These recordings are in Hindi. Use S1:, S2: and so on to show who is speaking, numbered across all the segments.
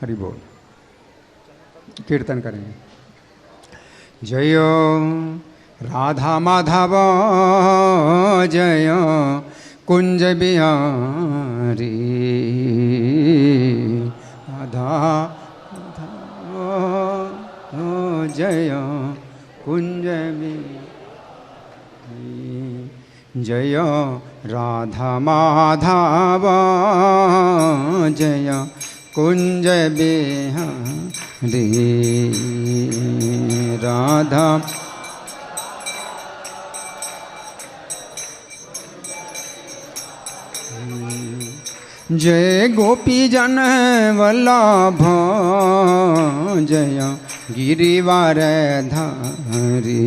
S1: हरि बोल। कीर्तन करेंगे। जय राधा माधव जय कुंज बिहारी, राधा माधव जय कुंज बिहारी, जय राधा माधव जय कुंज बिहारी, राधा जय गोपी जन वल्लभ जय गिरिवर धारी,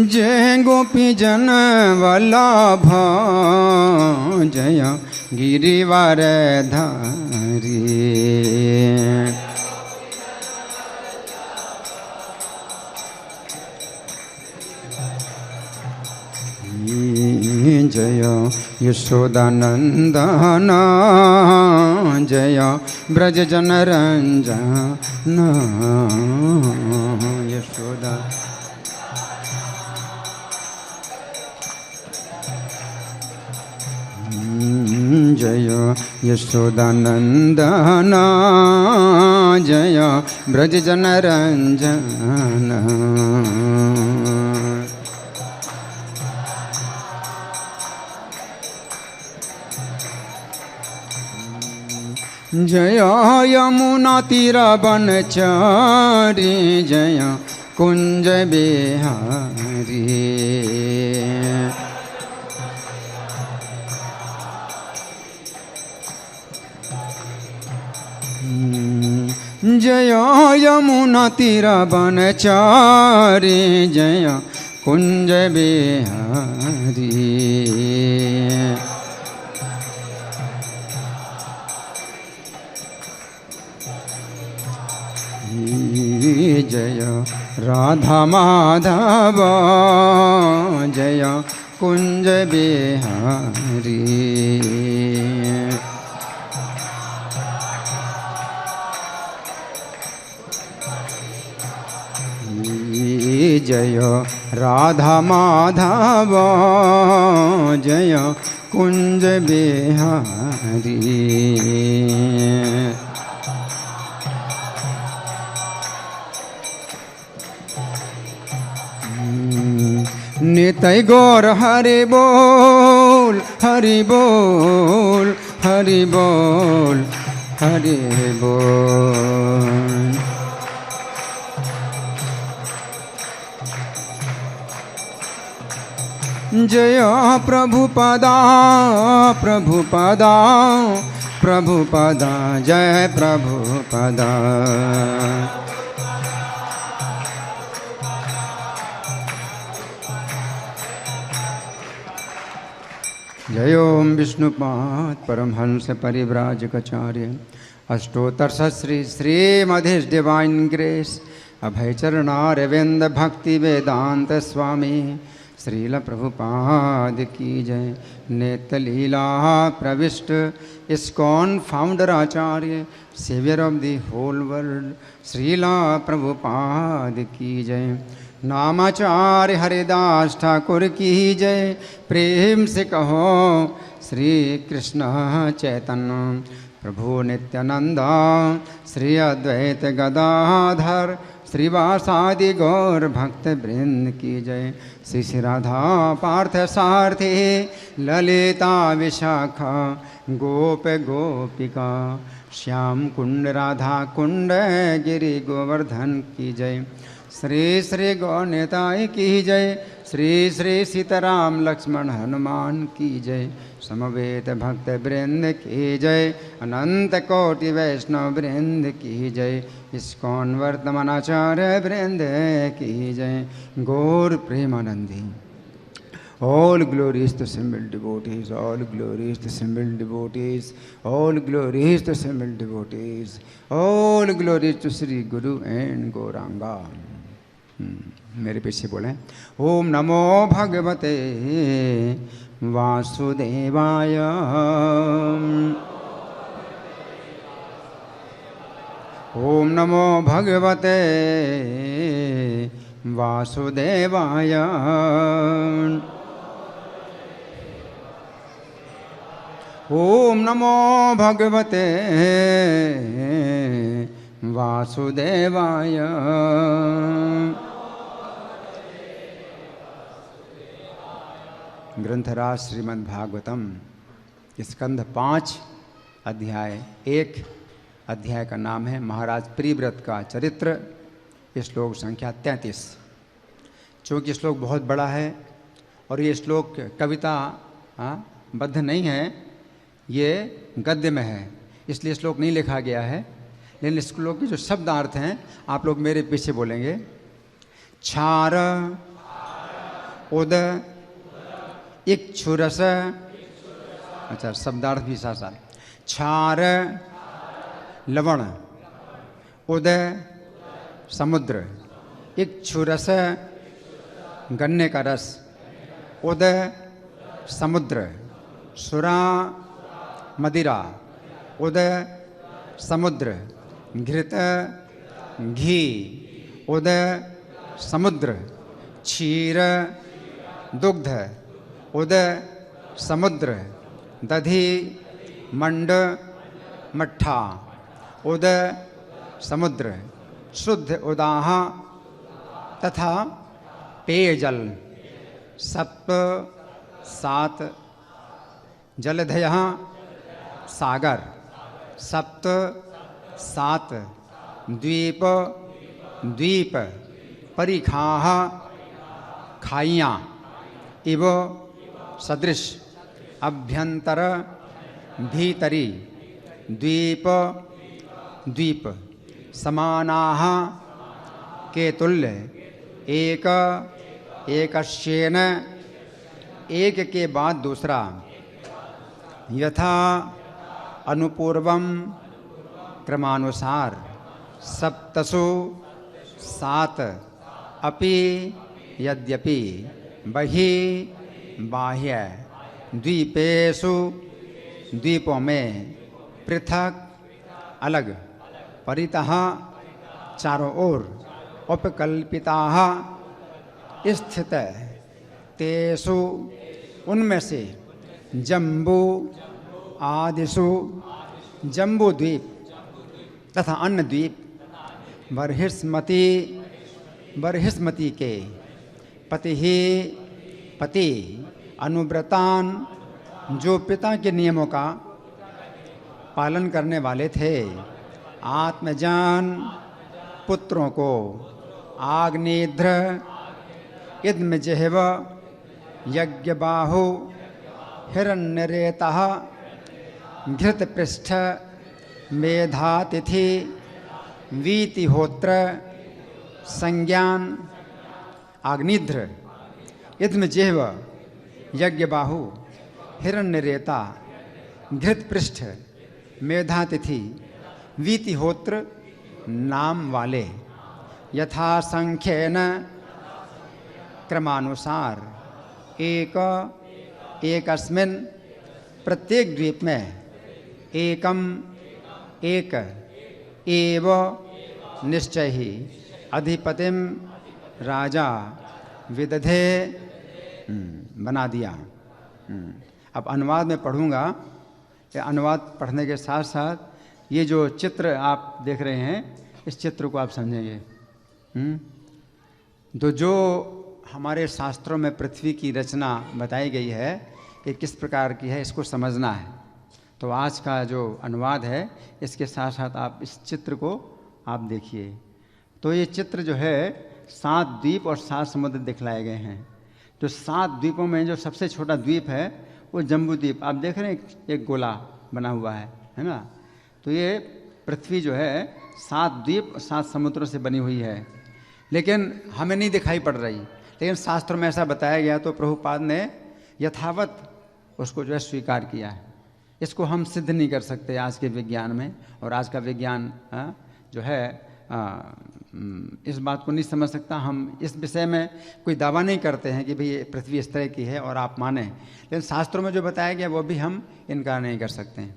S1: जय गोपी जन वल्लभ जय गिरिवर धारी, जय यशोदानंदन जय ब्रज जन रंजन, यशोदा जय यशोदानंदन जय ब्रज जन रंजन, जय यमुना तीर बनचारी जय कुंज बिहारी, जय यमुना तीर बनचारी जय कुंज बिहारी, जय राधा माधव जय कुंज बिहारी, जय राधा माधव जय कुंज बिहारी, नितय गौर हरि बोल हरि बोल हरि बोल हरि बोल, जय प्रभुपदा प्रभुपदा प्रभुपदा जय प्रभुपदा, जय ओम विष्णुपाद परमहंस परिव्राजकाचार्य अष्टोत्तर श्री श्रीमधीश डिवाइन ग्रेस अभय चरणारविंद भक्ति वेदांत स्वामी श्रील प्रभुपाद की जय। नेत्र लीला प्रविष्ट ISKCON founder Acharya saviour of the whole world Srila Prabhupada की जय। नामाचार्य हरिदास ठाकुर की जय। प्रेम से कहो श्री कृष्ण चैतन्य प्रभु नित्यानंद श्री अद्वैत गदाधर श्रीवासादि गौर भक्त वृंद की जय। श्री श्री राधा पार्थ सारथी ललिता विशाखा गोप गोपिका श्याम कुंड राधा कुंड गिरि गोवर्धन की जय। श्री श्री गौनिताय की जय। श्री श्री सीताराम लक्ष्मण हनुमान की जय। समवेत भक्त वृंद की जय। अनंत कोटि वैष्णव वृंद की जय। इस्कॉन वर्तमानाचार्य वृंद की जय। गौर Premanandi. All glories to simple devotees, all glories to simple devotees, all glories to simple devotees, all glories to Sri Guru and Gauranga. मेरे पीछे बोलें। ओम नमो भगवते वासुदेवाय। ओम नमो भगवते वासुदेवाय। ओम नमो भगवते वासुदेवाय। ग्रंथराज श्रीमद्भागवतम स्कंध 5 अध्याय 1। अध्याय का नाम है महाराज प्रिव्रत का चरित्र। श्लोक संख्या 33। चूँकि श्लोक बहुत बड़ा है और ये श्लोक कविता बद्ध नहीं है, ये गद्य में है, इसलिए श्लोक नहीं लिखा गया है। लेकिन इस श्लोक के जो शब्दार्थ हैं आप लोग मेरे पीछे बोलेंगे। क्षार उद इक्षुरस। अच्छा, शब्दार्थ भी साथ साथ। क्षार लवण, उद समुद्र, इक्षुरस गन्ने का रस, उद समुद्र, सुरा मदिरा, उद समुद्र, घृत घी, उद समुद्र, क्षीर दुग्ध, उद समुद्र, दधि मंड मट्ठा, उद समुद्र, शुद्ध उदाह तथा पेयजल, सप्त सात, जलधय सागर, सप्त सात, द्वीप द्वीप, परिखाः खाइयाँ, इव सदृश, अभ्यंतर भीतरी, द्वीप द्वीप, समानाः के तुल्य, एक एकस्येन एक के बाद दूसरा, यथा अनुपूर्वम क्रमानुसार, सप्तसु सात, अपि यद्यपि, बहि बाह्य, द्वीपेषु द्वीपों में, पृथक अलग, परितः चारों ओर, उपकल्पिताः स्थित, तेषु उनमें से, जम्बू आदिषु जम्बू द्वीप तथा अन्य द्वीप, बर्हिस्मती बर्हिस्मती के, पति ही पति, अनुव्रतान जो पिता के नियमों का पालन करने वाले थे, आत्मजान पुत्रों को, आग्नेध्र इद्मजिह्व यज्ञबाहु हिरण्यरेतः घृतपृष्ठ मेधातिथि वीतिहोत्र संज्ञान आग्निध्र इद्मजिह्व यज्ञबाहु हिरण्यरेता घृतपृष्ठ मेधातिथि वीतिहोत्र नाम वाले, यथा संख्येन क्रमानुसार, एकस्मिन् प्रत्येक द्वीप में, एकम एक, एव निश्चय ही, अधिपतिम राजा विदधे बना दिया। अब अनुवाद में पढ़ूंगा। अनुवाद पढ़ने के साथ साथ ये जो चित्र आप देख रहे हैं, इस चित्र को आप समझेंगे। तो जो हमारे शास्त्रों में पृथ्वी की रचना बताई गई है कि किस प्रकार की है, इसको समझना है। तो आज का जो अनुवाद है, इसके साथ साथ आप इस चित्र को आप देखिए। तो ये चित्र जो है 7 द्वीप और 7 समुद्र दिखलाए गए हैं। जो 7 द्वीपों में जो सबसे छोटा द्वीप है वो जम्बू द्वीप, आप देख रहे हैं एक गोला बना हुआ है ना। तो ये पृथ्वी जो है 7 द्वीप और 7 समुद्रों से बनी हुई है, लेकिन हमें नहीं दिखाई पड़ रही, लेकिन शास्त्रों में ऐसा बताया गया। तो प्रभुपाद ने यथावत उसको जो है स्वीकार किया है। इसको हम सिद्ध नहीं कर सकते आज के विज्ञान में, और आज का विज्ञान जो है इस बात को नहीं समझ सकता। हम इस विषय में कोई दावा नहीं करते हैं कि भाई ये पृथ्वी इस तरह की है और आप माने, लेकिन शास्त्रों में जो बताया गया वो भी हम इनकार नहीं कर सकते हैं।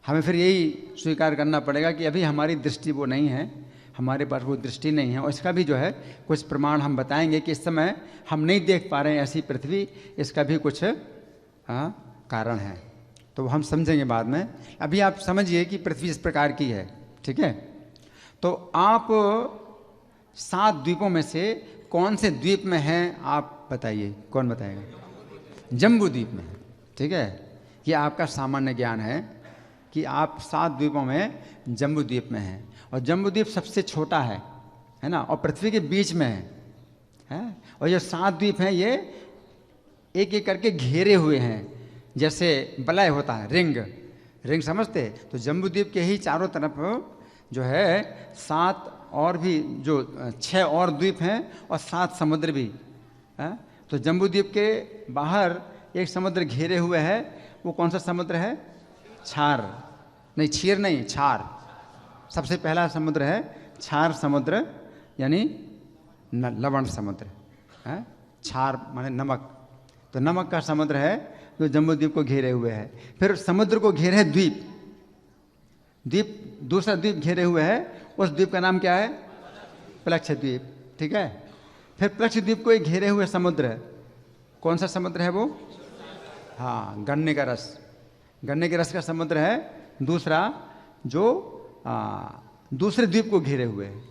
S1: हमें फिर यही स्वीकार करना पड़ेगा कि अभी हमारी दृष्टि वो नहीं है, हमारे पास वो दृष्टि नहीं है, और इसका भी जो है कुछ प्रमाण हम बताएंगे कि इस समय हम नहीं देख पा रहे हैं ऐसी पृथ्वी, इसका भी कुछ कारण है, तो हम समझेंगे बाद में। अभी आप समझिए कि पृथ्वी इस प्रकार की है, ठीक है। तो आप 7 द्वीपों में से कौन से द्वीप में हैं आप बताइए, कौन बताएगा? जम्बू द्वीप में, ठीक है। ये आपका सामान्य ज्ञान है कि आप 7 द्वीपों में जम्बू द्वीप में हैं, और जम्बू द्वीप सबसे छोटा है ना, और पृथ्वी के बीच में है। और ये 7 द्वीप हैं, ये एक एक करके घेरे हुए हैं, जैसे वलय होता है, रिंग समझते। तो जम्बू द्वीप के ही चारों तरफ जो है 7 और भी, जो 6 और द्वीप हैं और 7 समुद्र भी है। तो जम्बू द्वीप के बाहर एक समुद्र घेरे हुए है, वो कौन सा समुद्र है? क्षार नहीं, क्षीर नहीं, क्षार। सबसे पहला समुद्र है क्षार समुद्र, यानी लवण समुद्र है। क्षार माने नमक, तो नमक का समुद्र है जो जम्बू द्वीप को घेरे हुए है। फिर समुद्र को घेरे है द्वीप, दूसरा द्वीप घेरे हुए है, उस द्वीप का नाम क्या है? प्लक्ष द्वीप, ठीक है। फिर प्लक्ष द्वीप को एक घेरे हुए समुद्र है, कौन सा समुद्र है वो? हाँ, गन्ने के रस का समुद्र है दूसरा, जो दूसरे द्वीप को घेरे हुए है।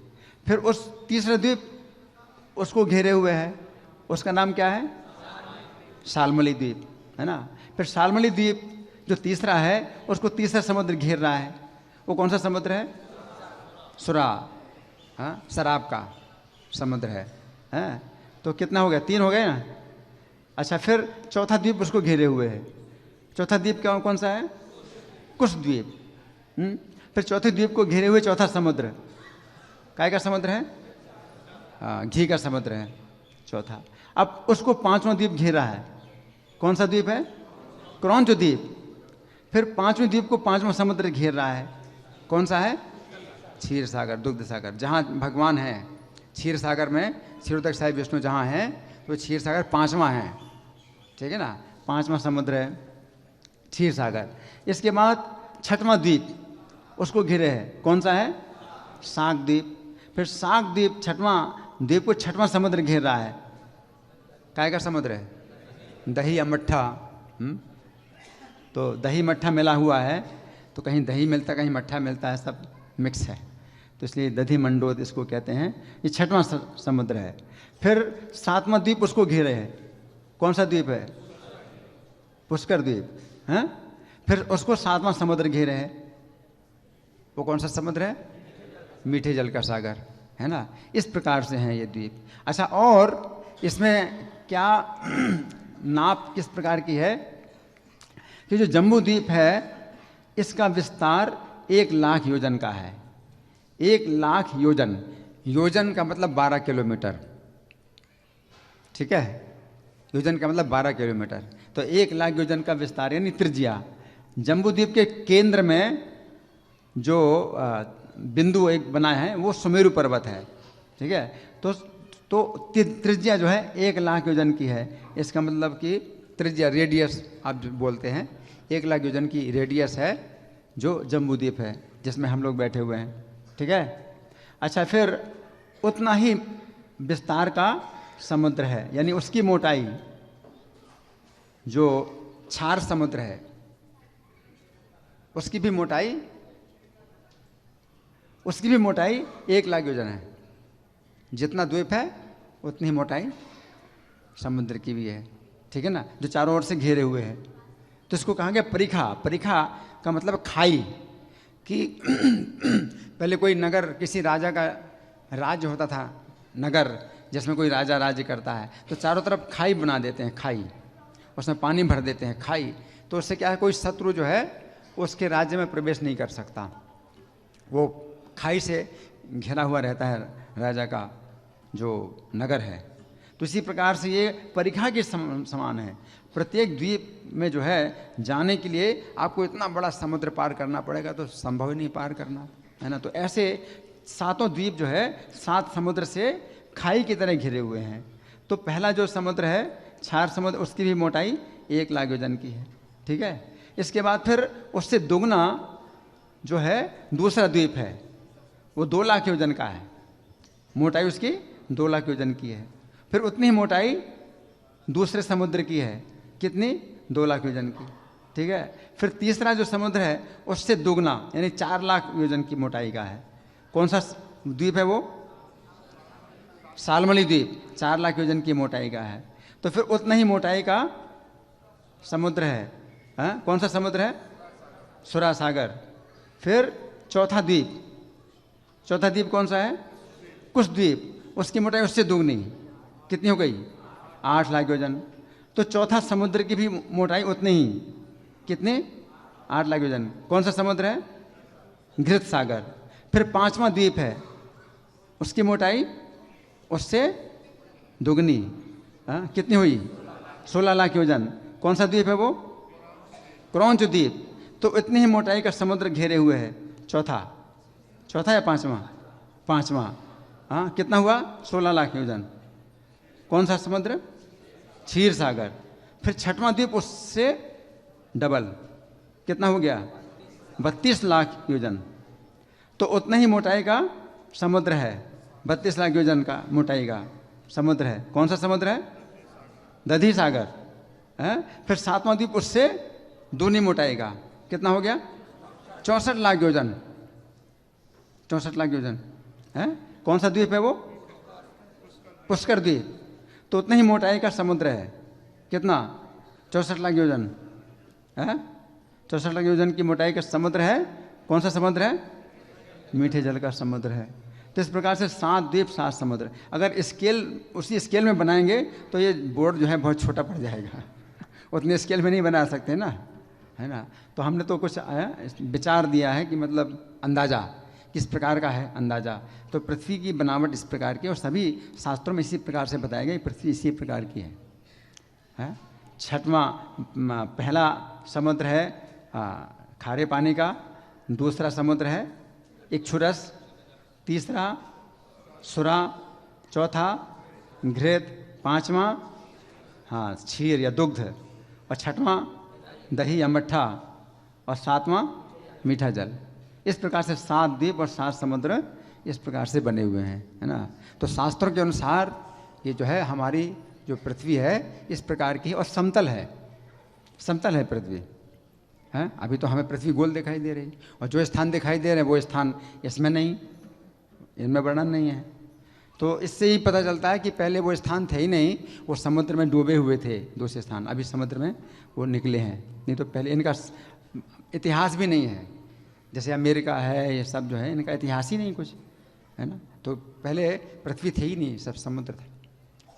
S1: फिर उस तीसरा द्वीप उसको घेरे हुए है, उसका नाम क्या है? शाल्मली द्वीप, है ना। फिर शाल्मली द्वीप जो तीसरा है, उसको तीसरा समुद्र घेर रहा है, वो कौन सा समुद्र है? सुरा, हाँ, शराब का समुद्र है। तो कितना हो गया? 3 हो गए ना। अच्छा, फिर चौथा द्वीप उसको घेरे हुए है, चौथा द्वीप कौन सा है? कुश द्वीप। फिर चौथे द्वीप को घेरे हुए चौथा समुद्र, काय का समुद्र है? हाँ, घी का समुद्र है चौथा। अब उसको 5वां द्वीप घेरा है, कौन सा द्वीप है? क्रौंच द्वीप। फिर 5वें द्वीप को 5वां समुद्र घेर रहा है, कौन सा है? क्षीर सागर, दुग्ध सागर, जहाँ भगवान है। क्षीर सागर में क्षीरोदक साहिब विष्णु जहाँ हैं, तो क्षीर सागर 5वां है, ठीक है ना। 5वां समुद्र है क्षीर सागर। इसके बाद 6वां द्वीप उसको घिरे है, कौन सा है? शाक द्वीप। फिर शाक द्वीप 6वां द्वीप को 6वां समुद्र घेर रहा है, काय का समुद्र है? दही या मट्ठा। तो दही मट्ठा मिला हुआ है, तो कहीं दही मिलता कहीं मट्ठा मिलता है, सब मिक्स है, तो इसलिए दधी मंडोद इसको कहते हैं। ये 6वां समुद्र है। फिर 7वां द्वीप उसको घेरे है, कौन सा द्वीप है? पुष्कर द्वीप, हैं। फिर उसको 7वां समुद्र घेरे है, वो कौन सा समुद्र है? मीठे जल का सागर, है ना। इस प्रकार से हैं ये द्वीप। अच्छा, और इसमें क्या नाप किस प्रकार की है कि जो जम्बू द्वीप है इसका विस्तार 1 लाख योजन का है। 1 लाख योजन, योजन का मतलब 12 किलोमीटर, ठीक है। योजन का मतलब 12 किलोमीटर, तो 1 लाख योजन का विस्तार यानी त्रिज्या। जम्बू द्वीप के केंद्र में जो बिंदु एक बना है वो सुमेरु पर्वत है, ठीक है। तो त्रिज्या जो है 1 लाख योजन की है। इसका मतलब कि त्रिज्या, रेडियस आप जो बोलते हैं, 1 लाख योजन की रेडियस है जो जम्बू द्वीप है जिसमें हम लोग बैठे हुए हैं, ठीक है। अच्छा, फिर उतना ही विस्तार का समुद्र है, यानी उसकी मोटाई, जो क्षार समुद्र है उसकी भी मोटाई 1 लाख योजन है। जितना द्वीप है उतनी मोटाई समुद्र की भी है, ठीक है ना, जो चारों ओर से घेरे हुए हैं। तो इसको कहा गया परिखा। परिखा का मतलब खाई, कि पहले कोई नगर, किसी राजा का राज्य होता था, नगर जिसमें कोई राजा राज्य करता है, तो चारों तरफ खाई बना देते हैं, खाई, उसमें पानी भर देते हैं, खाई। तो उससे क्या है, कोई शत्रु जो है उसके राज्य में प्रवेश नहीं कर सकता, वो खाई से घिरा हुआ रहता है राजा का जो नगर है। तो इसी प्रकार से ये परिखा के समान है। प्रत्येक द्वीप में जो है जाने के लिए आपको इतना बड़ा समुद्र पार करना पड़ेगा, तो संभव ही नहीं पार करना, है ना। तो ऐसे सातों द्वीप जो है 7 समुद्र से खाई की तरह घिरे हुए हैं। तो पहला जो समुद्र है क्षार समुद्र, उसकी भी मोटाई 1 लाख योजन की है, ठीक है। इसके बाद फिर उससे दुगना जो है दूसरा द्वीप है, वो 2 लाख योजन का है, मोटाई उसकी 2 लाख योजन की है। फिर उतनी ही मोटाई दूसरे समुद्र की है, कितनी? 2 लाख योजन की, ठीक है। फिर तीसरा जो समुद्र है उससे दुगना यानी 4 लाख योजन की मोटाई का है। कौन सा द्वीप है वो? सालमली द्वीप, 4 लाख योजन की मोटाई का है। तो फिर उतना ही मोटाई का समुद्र है, हाँ? कौन सा समुद्र है? सुरा सागर। फिर चौथा द्वीप कौन सा है? कुश द्वीप, उसकी मोटाई उससे दुगनी, कितनी हो गई? 8 लाख योजन। तो चौथा समुद्र की भी मोटाई उतनी ही, कितनी? 8 लाख योजन। कौन सा समुद्र है? घृत सागर। फिर 5वां द्वीप है, उसकी मोटाई उससे दुगनी, हाँ? कितनी हुई? 16 लाख योजन। कौन सा द्वीप है वो? क्रौंच द्वीप। तो इतनी ही मोटाई का समुद्र घेरे हुए है चौथा या पांचवा, हाँ? कितना हुआ? 16 लाख योजन। कौन सा समुद्र? क्षीर सागर। फिर 6वां द्वीप उससे डबल, कितना हो गया? 32 लाख योजन। तो उतना ही मोटाई का समुद्र है, 32 लाख योजन का मोटाई का समुद्र है। कौन सा समुद्र है? दधी सागर, है? फिर 7वां द्वीप उससे दूनी मोटाई का, कितना हो गया? 64 लाख योजन, 64 लाख योजन, है? कौन सा द्वीप है वो? पुष्कर द्वीप। तो उतना ही मोटाई का समुद्र है, कितना? 64 लाख योजन, है? 64 लाख योजन की मोटाई का समुद्र है। कौन सा समुद्र है? मीठे जल का समुद्र है। तो इस प्रकार से 7 द्वीप 7 समुद्र। अगर स्केल उसी स्केल में बनाएंगे तो ये बोर्ड जो है बहुत छोटा पड़ जाएगा, उतने स्केल में नहीं बना सकते ना, है ना। तो हमने तो कुछ विचार दिया है कि मतलब अंदाज़ा किस प्रकार का है अंदाज़ा। तो पृथ्वी की बनावट इस प्रकार की, और सभी शास्त्रों में इसी प्रकार से बताया गया, पृथ्वी इसी प्रकार की है? 6वां पहला समुद्र है खारे पानी का, दूसरा समुद्र है इक्षुरस, तीसरा सुरा, चौथा घृत, 5वां क्षीर या दुग्ध, और 6वां दही या मट्ठा, और 7वां मीठा जल। इस प्रकार से 7 द्वीप और 7 समुद्र इस प्रकार से बने हुए हैं, है ना। तो शास्त्रों के अनुसार ये जो है हमारी जो पृथ्वी है इस प्रकार की, और समतल है पृथ्वी, है? अभी तो हमें पृथ्वी गोल दिखाई दे रही, और जो स्थान दिखाई दे रहे हैं वो स्थान इसमें नहीं, इनमें वर्णन नहीं है। तो इससे ही पता चलता है कि पहले वो स्थान थे ही नहीं, वो समुद्र में डूबे हुए थे दूसरे स्थान, अभी समुद्र में वो निकले हैं। नहीं तो पहले इनका इतिहास भी नहीं है, जैसे अमेरिका है, ये सब जो है इनका इतिहास ही नहीं कुछ, है ना। तो पहले पृथ्वी थे ही नहीं, सब समुद्र थे,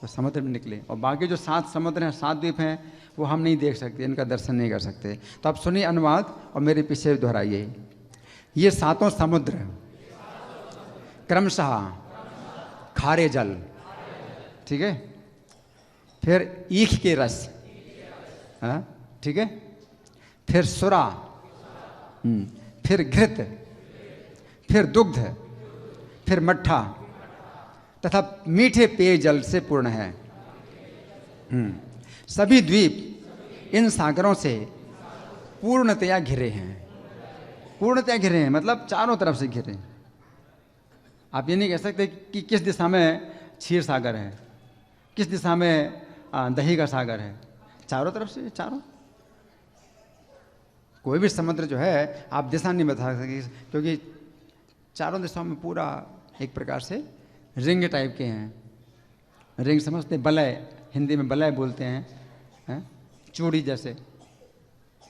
S1: तो समुद्र में निकले। और बाकी जो 7 समुद्र हैं, 7 द्वीप हैं, वो हम नहीं देख सकते, इनका दर्शन नहीं कर सकते। तो आप सुनिए अनुवाद और मेरे पीछे दोहराइए। ये 7 समुद्र क्रमशः खारे जल, ठीक है, फिर ईख के रस, ठीक है, फिर सुरा, फिर घृत, फिर दुग्ध, फिर मट्ठा तथा मीठे पेय जल से पूर्ण है। सभी द्वीप इन सागरों से पूर्णतया घिरे हैं। पूर्णतया घिरे हैं मतलब चारों तरफ से घिरे। आप ये नहीं कह सकते कि किस दिशा में क्षीर सागर है, किस दिशा में दही का सागर है। चारों तरफ से, चारों, कोई भी समुद्र जो है आप दिशा नहीं बता सकते, क्योंकि चारों दिशाओं में पूरा एक प्रकार से रिंग टाइप के हैं। रिंग समझते, बलय, हिंदी में बलय बोलते हैं, चूड़ी जैसे,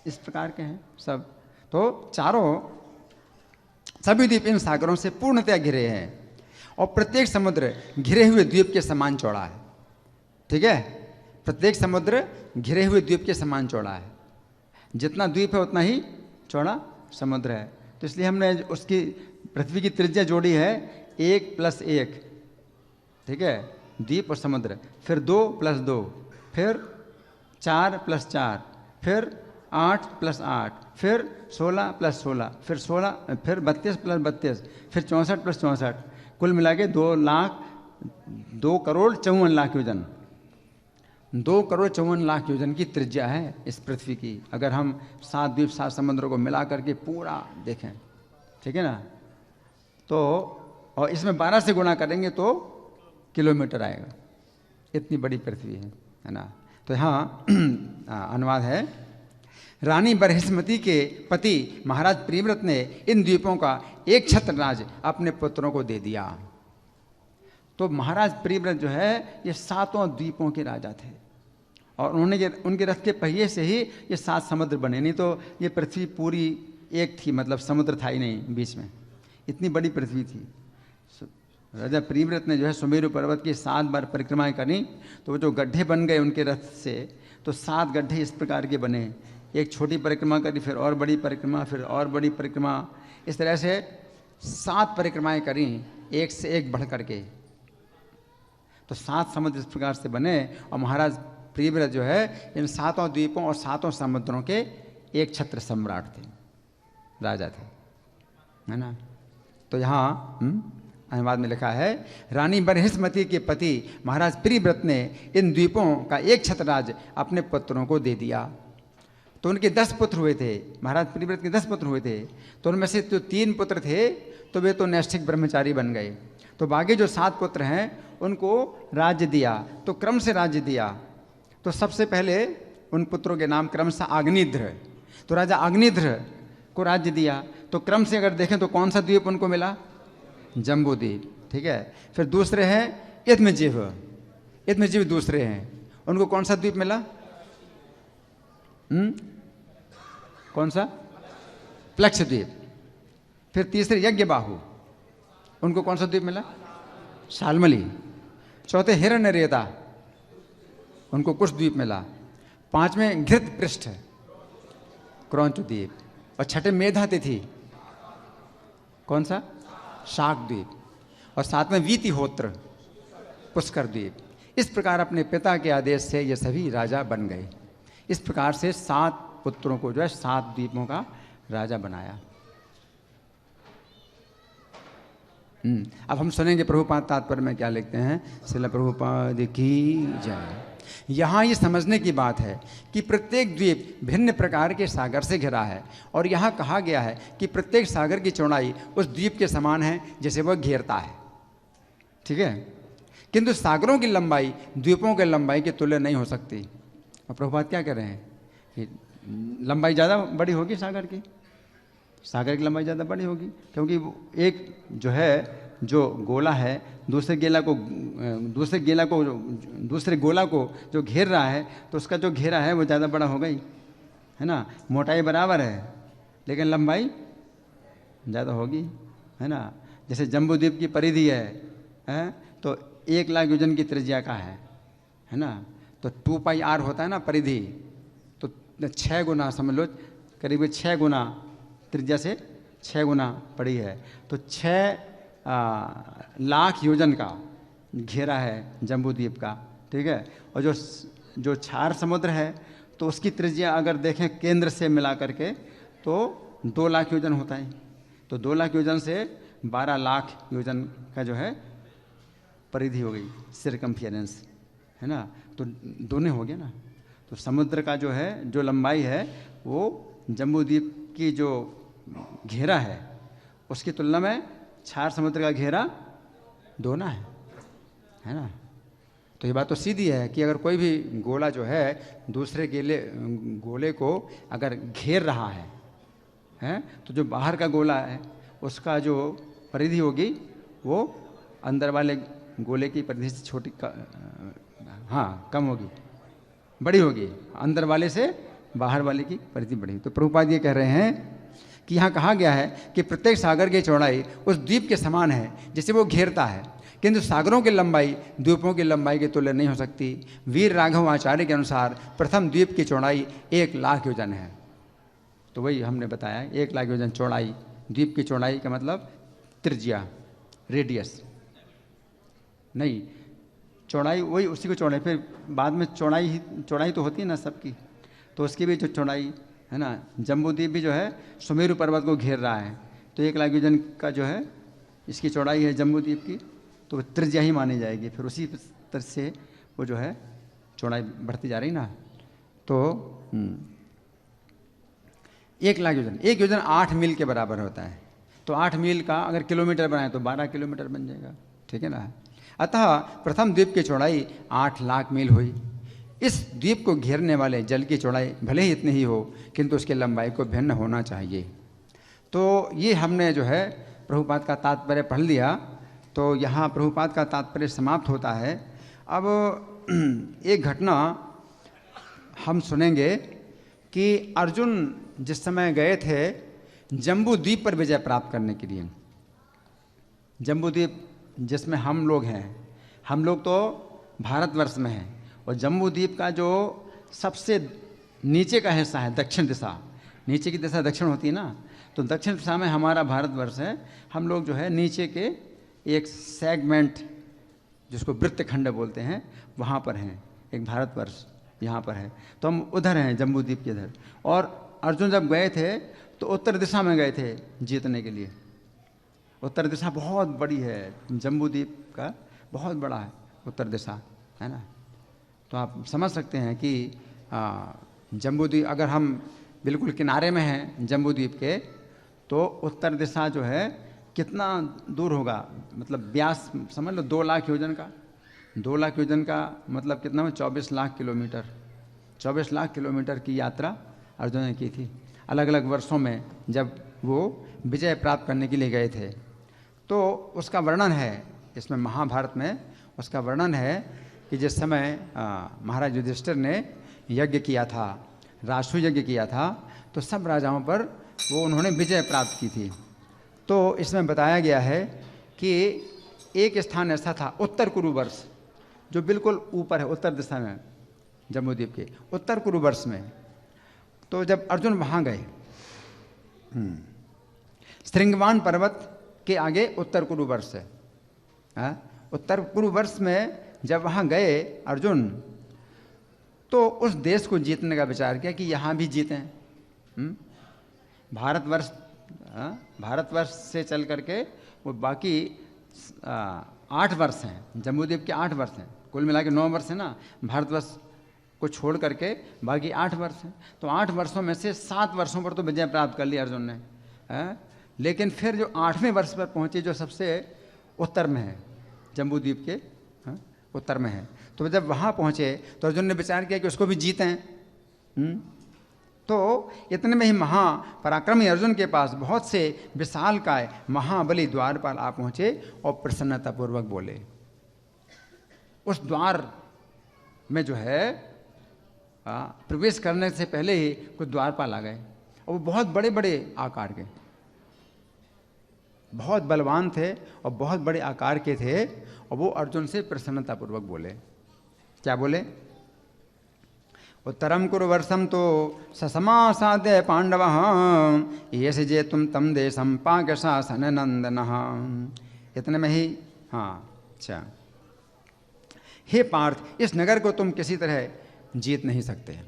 S1: इस प्रकार के हैं सब। तो चारों सभी द्वीप इन सागरों से पूर्णतया घिरे हैं, और प्रत्येक समुद्र घिरे हुए द्वीप के समान चौड़ा है, ठीक है। प्रत्येक समुद्र घिरे हुए द्वीप के समान चौड़ा है, जितना द्वीप है उतना ही चौड़ा समुद्र है। तो इसलिए हमने उसकी पृथ्वी की त्रिज्या जोड़ी है 1 + 1, ठीक है, द्वीप और समुद्र, फिर 2 + 2, फिर 4 + 4, फिर 8 + 8, फिर 16 + 16, फिर 16, फिर 32 + 32, फिर 64 + 64, कुल मिला के 2,54,54,00,000 योजन। 2,54,00,000 योजन की त्रिज्या है इस पृथ्वी की, अगर हम 7 द्वीप 7 समुद्रों को मिला करके पूरा देखें, ठीक है ना। तो और इसमें 12 से गुणा करेंगे तो किलोमीटर आएगा, इतनी बड़ी पृथ्वी है ना। तो यहाँ अनुवाद है, रानी बरहिस्मती के पति महाराज प्रियव्रत ने इन द्वीपों का एक छत्र राज अपने पुत्रों को दे दिया। तो महाराज प्रियव्रत जो है ये 7 द्वीपों के राजा थे, और उनके रथ के पहिए से ही ये 7 समुद्र बने, नहीं तो ये पृथ्वी पूरी एक थी, मतलब समुद्र था ही नहीं बीच में, इतनी बड़ी पृथ्वी थी। राजा प्रियव्रत ने जो है सुमेरु पर्वत की 7 बार परिक्रमाएं करी, तो वो जो गड्ढे बन गए उनके रथ से, तो 7 गड्ढे इस प्रकार के बने। एक छोटी परिक्रमा करी, फिर और बड़ी परिक्रमा, फिर और बड़ी परिक्रमा, इस तरह से 7 परिक्रमाएं करी, एक से एक बढ़ करके। तो 7 समुद्र इस प्रकार से बने, और महाराज प्रियव्रत जो है इन 7 द्वीपों और 7 समुद्रों के एक छत्र सम्राट थे, राजा थे, है ना। तो यहाँ अनुवाद में लिखा है, रानी बरहिस्मती के पति महाराज प्रियव्रत ने इन द्वीपों का एक छत्र राज अपने पुत्रों को दे दिया। तो उनके 10 पुत्र हुए थे, महाराज प्रियव्रत के 10 पुत्र हुए थे। तो उनमें से जो 3 पुत्र थे तो वे तो नैष्ठिक ब्रह्मचारी बन गए, तो बाकी जो 7 पुत्र हैं उनको राज्य दिया। तो क्रम से राज्य दिया, तो सबसे पहले उन पुत्रों के नाम क्रमशः अग्निध्र, तो राजा अग्निध्र को राज्य दिया। तो क्रम से अगर देखें तो कौन सा द्वीप उनको मिला? जम्बू द्वीप, ठीक है। फिर दूसरे हैं इद्मजीव, इद्मजीव दूसरे हैं, उनको कौन सा द्वीप मिला? कौन सा? प्लक्ष द्वीप। फिर तीसरे यज्ञबाहु, उनको कौन सा द्वीप मिला? शाल्मली। चौथे हिरण्यरेता, उनको कुश द्वीप मिला। 5वें घृत पृष्ठ, क्रौंच द्वीप। और 6ठे मेधातिथि, कौन सा? शाक द्वीप। और 7वें वीतिहोत्र, पुष्कर द्वीप। इस प्रकार अपने पिता के आदेश से ये सभी राजा बन गए। इस प्रकार से 7 पुत्रों को जो है 7 द्वीपों का राजा बनाया। अब हम सुनेंगे प्रभुपाद तात्पर्य में क्या लिखते हैं। श्रील प्रभुपाद की जय। यहाँ ये समझने की बात है कि प्रत्येक द्वीप भिन्न प्रकार के सागर से घिरा है, और यहाँ कहा गया है कि प्रत्येक सागर की चौड़ाई उस द्वीप के समान है जिसे वह घेरता है, ठीक है। किंतु सागरों की लंबाई द्वीपों के लंबाई की तुल्य नहीं हो सकती। और प्रभुपाद क्या कह रहे हैं कि लंबाई ज़्यादा बड़ी होगी सागर की, सागर की लंबाई ज़्यादा बड़ी होगी, क्योंकि एक जो है जो गोला है दूसरे गोला को जो घेर रहा है, तो उसका जो घेरा है वो ज़्यादा बड़ा होगा ही, है ना। मोटाई बराबर है लेकिन लंबाई ज़्यादा होगी, है ना। जैसे जम्बूद्वीप की परिधि है तो 1,00,000 योजन की त्रिज्या का है ना। तो 2πr होता है ना परिधि, तो 6 गुना समझ लो, करीब 6 गुना त्रिज्या से 6 गुना बड़ी है। तो 6 लाख योजन का घेरा है जम्बूद्वीप का, ठीक है। और जो 4 समुद्र है तो उसकी त्रिज्या अगर देखें केंद्र से मिला करके तो 2 लाख योजन होता है। तो 2 लाख योजन से 12 लाख योजन का जो है परिधि हो गई, सर्कमफियरेंस, है ना। तो दोनों हो गए ना। तो समुद्र का जो है जो लंबाई है वो जम्बूद्वीप की जो घेरा है उसकी तुलना में 4 समुद्र का घेरा दोना है ना। तो ये बात तो सीधी है कि अगर कोई भी गोला जो है दूसरे गोले को अगर घेर रहा है तो जो बाहर का गोला है उसका जो परिधि होगी वो अंदर वाले गोले की परिधि से छोटी कम होगी, बड़ी होगी, अंदर वाले से बाहर वाले की परिधि बड़ी। तो प्रभुपाद ये कह रहे हैं कि यहाँ कहा गया है कि प्रत्येक सागर की चौड़ाई उस द्वीप के समान है जिसे वो घेरता है, किंतु सागरों की लंबाई द्वीपों की लंबाई के तुल्य नहीं हो सकती। वीर राघव आचार्य के अनुसार प्रथम द्वीप की चौड़ाई 1,00,000 योजन है। तो वही हमने बताया 1,00,000 योजन चौड़ाई, द्वीप की चौड़ाई का मतलब त्रिज्या, रेडियस नहीं, चौड़ाई वही उसी को चौड़ाई। फिर बाद में चौड़ाई तो होती है ना सबकी, तो उसकी भी जो चौड़ाई है ना। जम्बूद्वीप भी जो है सुमेरु पर्वत को घेर रहा है, तो 1 लाख योजन का जो है इसकी चौड़ाई है जम्बूद्वीप की, तो त्रिज्या ही मानी जाएगी। फिर उसी तरह से वो जो है चौड़ाई बढ़ती जा रही ना। तो 1 लाख योजन, 1 योजन 8 मील के बराबर होता है। तो 8 मील का अगर किलोमीटर बनाए तो 12 किलोमीटर बन जाएगा, ठीक है ना। अतः प्रथम द्वीप की चौड़ाई 8 लाख मील हुई। इस द्वीप को घेरने वाले जल की चौड़ाई भले ही इतनी ही हो, किंतु उसकी लंबाई को भिन्न होना चाहिए। तो ये हमने जो है प्रभुपाद का तात्पर्य पढ़ लिया। तो यहाँ प्रभुपाद का तात्पर्य समाप्त होता है। अब एक घटना हम सुनेंगे कि अर्जुन जिस समय गए थे जम्बू द्वीप पर विजय प्राप्त करने के लिए, जम्बू द्वीप जिसमें हम लोग हैं, हम लोग तो भारतवर्ष में हैं, और जम्बू द्वीप का जो सबसे नीचे का हिस्सा है दक्षिण दिशा, नीचे की दिशा दक्षिण होती है ना, तो दक्षिण दिशा में हमारा भारतवर्ष है। हम लोग जो है नीचे के एक सेगमेंट जिसको वृत्तखंड बोलते हैं वहाँ पर हैं, एक भारतवर्ष यहाँ पर है, तो हम उधर हैं जम्बू द्वीप के इधर। और अर्जुन जब गए थे तो उत्तर दिशा में गए थे जीतने के लिए। उत्तर दिशा बहुत बड़ी है, जम्बू द्वीप का बहुत बड़ा है उत्तर दिशा, है ना। तो आप समझ सकते हैं कि जम्बू द्वीप अगर हम बिल्कुल किनारे में हैं जम्बू द्वीप के, तो उत्तर दिशा जो है कितना दूर होगा, मतलब व्यास समझ लो 2 लाख योजन का। 2 लाख योजन का मतलब कितना है, 24 लाख किलोमीटर। 24 लाख किलोमीटर की यात्रा अर्जुन ने की थी अलग अलग वर्षों में जब वो विजय प्राप्त करने के लिए गए थे। तो उसका वर्णन है इसमें, महाभारत में उसका वर्णन है कि जिस समय महाराज युधिष्ठिर ने यज्ञ किया था, राष्ट्र यज्ञ किया था, तो सब राजाओं पर वो उन्होंने विजय प्राप्त की थी। तो इसमें बताया गया है कि एक स्थान ऐसा था उत्तर कुरुवर्ष, जो बिल्कुल ऊपर है उत्तर दिशा में जम्बूद्वीप के उत्तर कुरुवर्ष में। तो जब अर्जुन वहाँ गए, श्रृंगवान पर्वत के आगे उत्तर कुरुवर्ष है, उत्तर कुरुवर्ष में जब वहाँ गए अर्जुन, तो उस देश को जीतने का विचार किया कि यहाँ भी जीतें। भारतवर्ष से चल करके वो बाकी 8 वर्ष हैं, जम्बूद्वीप के 8 वर्ष हैं, कुल मिला के 9 वर्ष है ना, भारतवर्ष को छोड़ करके बाकी 8 वर्ष हैं। तो 8 वर्षों में से 7 वर्षों पर तो विजय प्राप्त कर लिया अर्जुन ने, लेकिन फिर जो 8वें वर्ष पर पहुँचे, जो सबसे उत्तर में है, जम्बूद्वीप के उत्तर में है, तो जब वहाँ पहुँचे तो अर्जुन ने विचार किया कि उसको भी जीतें। तो इतने में ही महापराक्रमी अर्जुन के पास बहुत से विशालकाय महाबली द्वारपाल आ पहुँचे और प्रसन्नतापूर्वक बोले। उस द्वार में जो है प्रवेश करने से पहले ही कुछ द्वारपाल आ गए, और वो बहुत बड़े बड़े आकार के, बहुत बलवान थे और बहुत बड़े आकार के थे, और वो अर्जुन से प्रसन्नतापूर्वक बोले। क्या बोले? उत्तरम कुरुवर्षम तो ससमासाद्य पांडव ये से जे तुम तम देशम पाक शासन नंदन। इतने में ही अच्छा, हे पार्थ, इस नगर को तुम किसी तरह जीत नहीं सकते।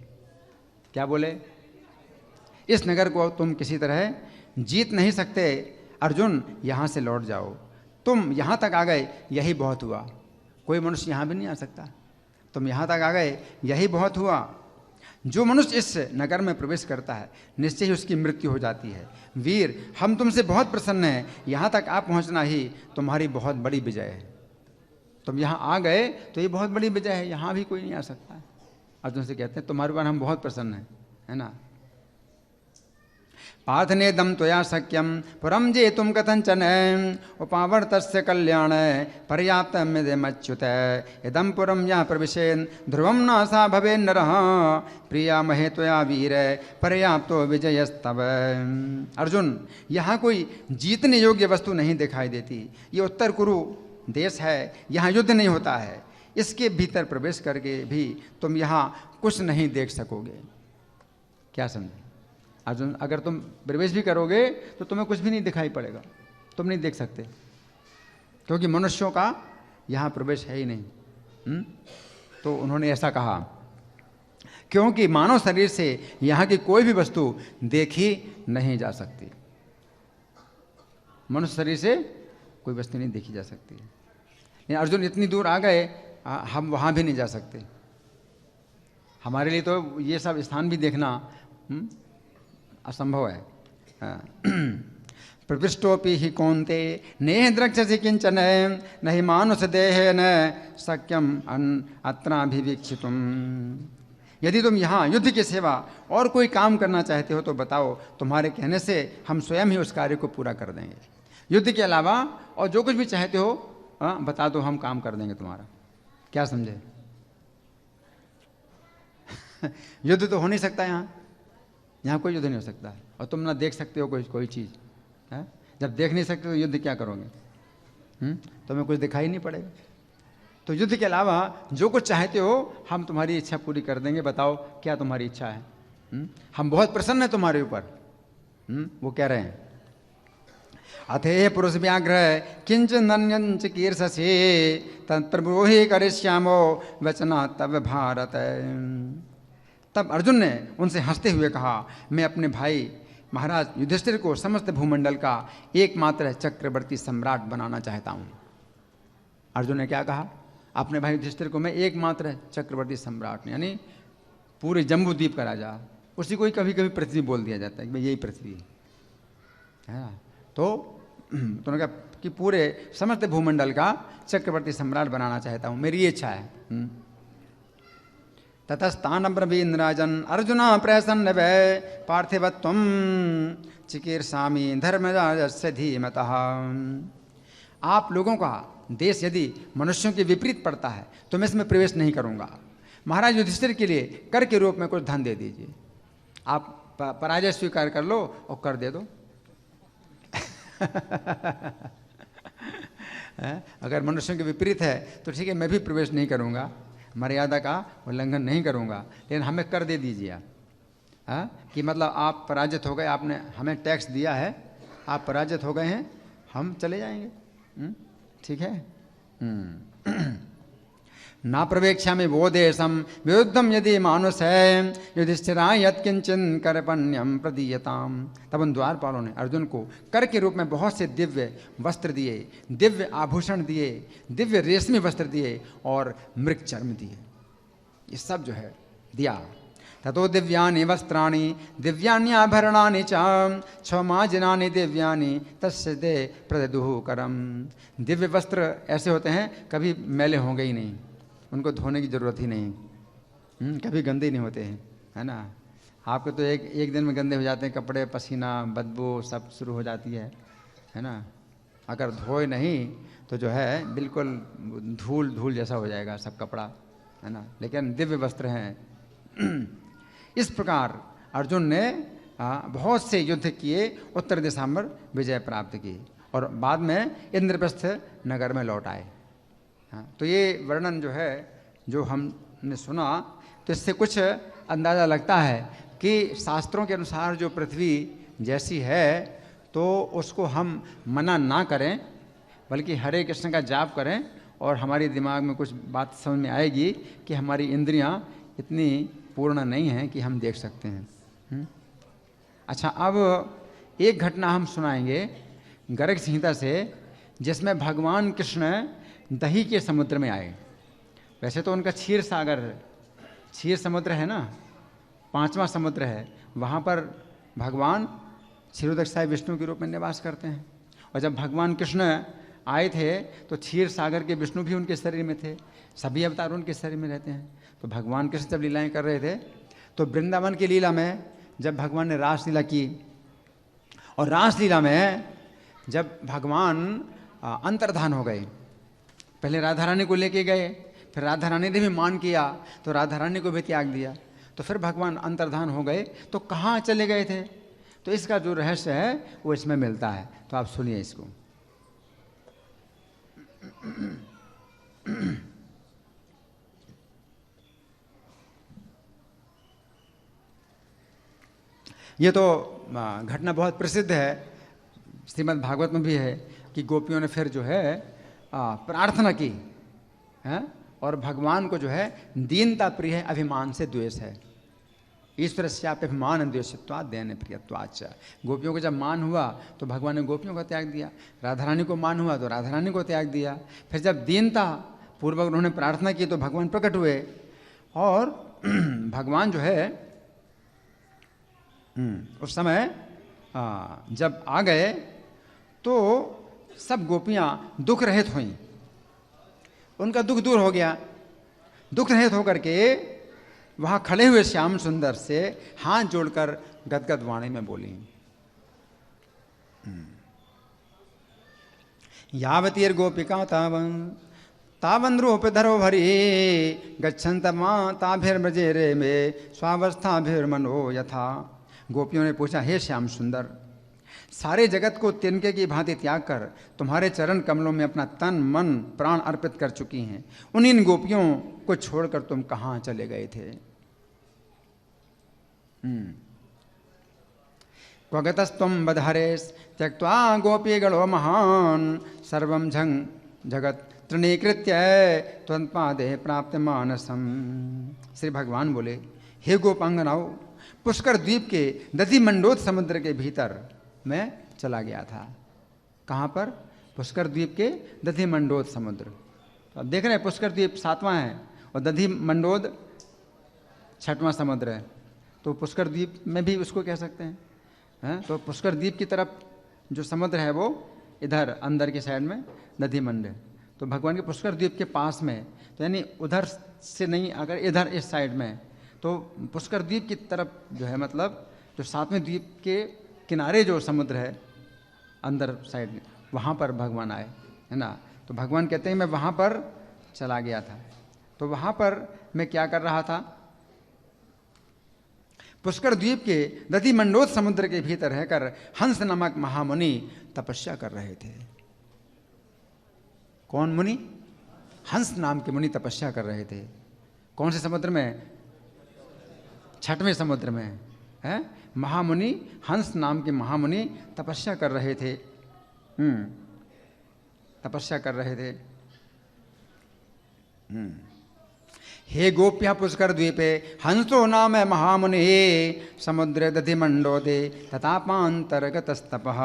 S1: क्या बोले? इस नगर को तुम किसी तरह जीत नहीं सकते। अर्जुन, यहाँ से लौट जाओ, तुम यहाँ तक आ गए यही बहुत हुआ। कोई मनुष्य यहाँ भी नहीं आ सकता, तुम यहाँ तक आ गए यही बहुत हुआ। जो मनुष्य इस नगर में प्रवेश करता है निश्चय ही उसकी मृत्यु हो जाती है। वीर, हम तुमसे बहुत प्रसन्न हैं, यहाँ तक आ पहुँचना ही तुम्हारी बहुत बड़ी विजय है। तुम यहाँ आ गए तो ये बहुत बड़ी विजय है, यहाँ भी कोई नहीं आ सकता है। अर्जुन से कहते हैं तुम्हारे ऊपर हम बहुत प्रसन्न हैं, है ना। पार्थनेदम त्वया शक्यम पुरम जे तुम कथंचन उपावर्तस्य कल्याण पर्याप्तमिदमच्युत इदम पुरम या प्रविशेन ध्रुवम नासा भवे नरः प्रिया महे त्वया वीर पर्याप्तो विजयस्तव। अर्जुन, यहाँ कोई जीतने योग्य वस्तु नहीं दिखाई देती। ये उत्तर कुरु देश है, यहाँ युद्ध नहीं होता है। इसके भीतर प्रवेश करके भी तुम यहाँ कुछ नहीं देख सकोगे। क्या समझे अर्जुन? अगर तुम प्रवेश भी करोगे तो तुम्हें कुछ भी नहीं दिखाई पड़ेगा, तुम नहीं देख सकते, क्योंकि मनुष्यों का यहाँ प्रवेश है ही नहीं। तो उन्होंने ऐसा कहा। क्योंकि मानव शरीर से यहाँ की कोई भी वस्तु देखी नहीं जा सकती। मनुष्य शरीर से कोई वस्तु नहीं देखी जा सकती। लेकिन अर्जुन इतनी दूर आ गए, हम वहाँ भी नहीं जा सकते। हमारे लिए तो ये सब स्थान भी देखना असंभव है। प्रविष्टोपि हि कौन्ते नेह द्रक्ष्यसि किंचन न हि मानुष देहेन शक्यम अत्राभिवीक्षितुम। यदि तुम यहाँ युद्ध की सेवा और कोई काम करना चाहते हो तो बताओ, तुम्हारे कहने से हम स्वयं ही उस कार्य को पूरा कर देंगे। युद्ध के अलावा और जो कुछ भी चाहते हो बता दो, हम काम कर देंगे तुम्हारा। क्या समझे? युद्ध तो हो नहीं सकता यहाँ कोई युद्ध नहीं हो सकता है। और तुम ना देख सकते हो कोई चीज़ है। जब देख नहीं सकते तो युद्ध क्या करोगे? तुम्हें कुछ दिखाई नहीं पड़ेगा। तो युद्ध के अलावा जो कुछ चाहते हो हम तुम्हारी इच्छा पूरी कर देंगे। बताओ क्या तुम्हारी इच्छा है? हम बहुत प्रसन्न हैं तुम्हारे ऊपर। वो कह रहे हैं, अथे पुरुष व्याघ्र किंचन नन्यंच कीर्षसे तत्प्रब्रूहि करिष्यामो वचना तव भारत। तब अर्जुन ने उनसे हंसते हुए कहा, मैं अपने भाई महाराज युधिष्ठिर को समस्त भूमंडल का एकमात्र चक्रवर्ती सम्राट बनाना चाहता हूँ। अर्जुन ने क्या कहा? अपने भाई युधिष्ठिर को मैं एकमात्र चक्रवर्ती सम्राट, यानी पूरे जम्बू द्वीप का राजा। उसी को ही कभी कभी पृथ्वी बोल दिया जाता है कि भाई यही पृथ्वी है। तो उन्होंने कहा कि पूरे समस्त भूमंडल का चक्रवर्ती सम्राट बनाना चाहता हूँ, मेरी ये इच्छा है। ततस्तान ब्रवीन्द्राजन अर्जुना प्रसन्न वै पार्थिवत्वं चिकीर्षामि धर्मराजस्य धीमतः। आप लोगों का देश यदि मनुष्यों के विपरीत पड़ता है तो मैं इसमें प्रवेश नहीं करूंगा। महाराज युधिष्ठिर के लिए कर के रूप में कुछ धन दे दीजिए। आप पराजय स्वीकार कर लो और कर दे दो। अगर मनुष्यों के विपरीत है तो ठीक है, मैं भी प्रवेश नहीं करूंगा, मर्यादा का उल्लंघन नहीं करूंगा, लेकिन हमें कर दे दीजिए आप। कि मतलब आप पराजित हो गए, आपने हमें टैक्स दिया है, आप पराजित हो गए हैं, हम चले जाएंगे। ठीक है। ना प्रवेक्ष्यामि वो देशम विरुद्धम यदि मानुष है युधिष्ठिरा यत्किंचन करपण्यम प्रदीयताम। तब उन द्वारपालों ने अर्जुन को कर के रूप में बहुत से दिव्य वस्त्र दिए, दिव्य आभूषण दिए, दिव्य रेशमी वस्त्र दिए और मृग चर्म दिए। ये सब जो है दिया। ततो दिव्यानि वस्त्राणि दिव्यान्याभरणानि च क्षमाजिनानि दिव्यानि तस्य ते प्रददुः करम। दिव्य वस्त्र ऐसे होते हैं कभी मैले होंगे ही नहीं, उनको धोने की ज़रूरत ही नहीं, कभी गंदे नहीं होते हैं, है ना। आपके तो एक दिन में गंदे हो जाते हैं कपड़े, पसीना बदबू सब शुरू हो जाती है ना। अगर धोए नहीं तो जो है बिल्कुल धूल जैसा हो जाएगा सब कपड़ा, है ना। लेकिन दिव्य वस्त्र हैं। इस प्रकार अर्जुन ने बहुत से युद्ध किए, उत्तर दिशा में विजय प्राप्त की और बाद में इंद्रप्रस्थ नगर में लौट आए। तो ये वर्णन जो है जो हमने सुना तो इससे कुछ अंदाज़ा लगता है कि शास्त्रों के अनुसार जो पृथ्वी जैसी है तो उसको हम मना ना करें, बल्कि हरे कृष्ण का जाप करें और हमारे दिमाग में कुछ बात समझ में आएगी कि हमारी इंद्रियां इतनी पूर्ण नहीं हैं कि हम देख सकते हैं। अच्छा, अब एक घटना हम सुनाएंगे गर्ग संहिता से, जिसमें भगवान कृष्ण दही के समुद्र में आए। वैसे तो उनका क्षीर सागर है, क्षीर समुद्र है ना, 5वां समुद्र है, वहाँ पर भगवान क्षीरोदक विष्णु के रूप में निवास करते हैं। और जब भगवान कृष्ण आए थे तो क्षीर सागर के विष्णु भी उनके शरीर में थे, सभी अवतार उनके शरीर में रहते हैं। तो भगवान कृष्ण जब लीलाएं कर रहे थे तो वृंदावन की लीला में जब भगवान ने रासलीला की और रासलीला में जब भगवान अंतर्धान हो गए, पहले राधा रानी को लेके गए, फिर राधा रानी ने भी मान किया तो राधा रानी को भी त्याग दिया, तो फिर भगवान अंतर्धान हो गए तो कहाँ चले गए थे? तो इसका जो रहस्य है वो इसमें मिलता है। तो आप सुनिए इसको। ये तो घटना बहुत प्रसिद्ध है, श्रीमद् भागवत में भी है कि गोपियों ने फिर जो है प्रार्थना की है और भगवान को जो है दीनता प्रिय है, अभिमान से द्वेष है। ईश्वर से आप मान द्वेषत्वाद देने प्रियत्वाच। गोपियों को जब मान हुआ तो भगवान ने गोपियों का त्याग दिया, राधा रानी को मान हुआ तो राधा रानी को त्याग दिया। फिर जब दीनता पूर्वक उन्होंने प्रार्थना की तो भगवान प्रकट हुए, और भगवान जो है उस समय जब आ गए तो सब गोपियां दुख रहित हुई, उनका दुख दूर हो गया। दुख रहित होकर के वहां खड़े हुए श्याम सुंदर से हाथ जोड़कर गदगद वाणी में बोली, यावतीर गोपिका तावन रूप धरो भरी गच्छन्त मां ताभिर्मजे रे में स्वावस्थाभिर्मनो यथा। गोपियों ने पूछा, हे श्याम सुंदर, सारे जगत को तिनके की भांति त्याग कर तुम्हारे चरण कमलों में अपना तन मन प्राण अर्पित कर चुकी हैं, उन इन गोपियों को छोड़कर तुम कहाँ चले गए थे? क्वगतस्त्वं बधरेश त्यक्त्वा गोपी गणो महान सर्वं झंग जगत तृणीकृत्य त्वत्पादे प्राप्त मानसम। श्री भगवान बोले, हे गोपांगनाओं, पुष्कर द्वीप के दधि मंडोत समुद्र के भीतर मैं चला गया था। कहाँ पर? पुष्कर द्वीप के दधि मंडोद समुद्र। तो अब देख रहे हैं पुष्कर द्वीप 7वां है और दधि मंडोद 6वां समुद्र है, तो पुष्कर द्वीप में भी उसको कह सकते हैं। तो पुष्कर द्वीप की तरफ जो समुद्र है वो इधर अंदर की साइड में दधि मंड है, तो भगवान के पुष्कर द्वीप के पास में, तो यानी उधर से नहीं, अगर इधर इस साइड में, तो पुष्कर द्वीप की तरफ जो है, मतलब जो 7वें द्वीप के किनारे जो समुद्र है अंदर साइड में, वहाँ पर भगवान आए, है ना। तो भगवान कहते हैं मैं वहाँ पर चला गया था। तो वहाँ पर मैं क्या कर रहा था? पुष्कर द्वीप के दधि मंडोत समुद्र के भीतर रहकर हंस नामक महामुनि तपस्या कर रहे थे। कौन मुनि? हंस नाम के मुनि तपस्या कर रहे थे। कौन से समुद्र में? 6वें समुद्र में है। महामुनि हंस नाम के महामुनि तपस्या कर रहे थे। तपस्या कर रहे थे। हे गोप्या पुष्कर द्वीपे हंसो नाम महामुनि समुद्र दधि मंडोदे तथापांतरगतस्तपः।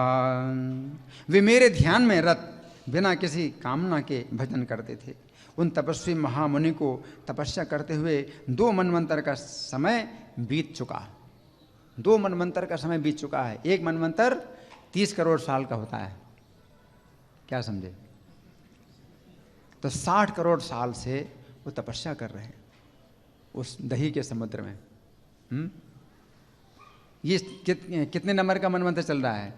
S1: वे मेरे ध्यान में रत बिना किसी कामना के भजन करते थे। उन तपस्वी महामुनि को तपस्या करते हुए 2 मनवंतर का समय बीत चुका। 2 मनवंतर का समय बीत चुका है। एक मनवंतर 30 करोड़ साल का होता है, क्या समझे? तो 60 करोड़ साल से वो तपस्या कर रहे हैं उस दही के समुद्र में। ये कितने नंबर का मनवंतर चल रहा है?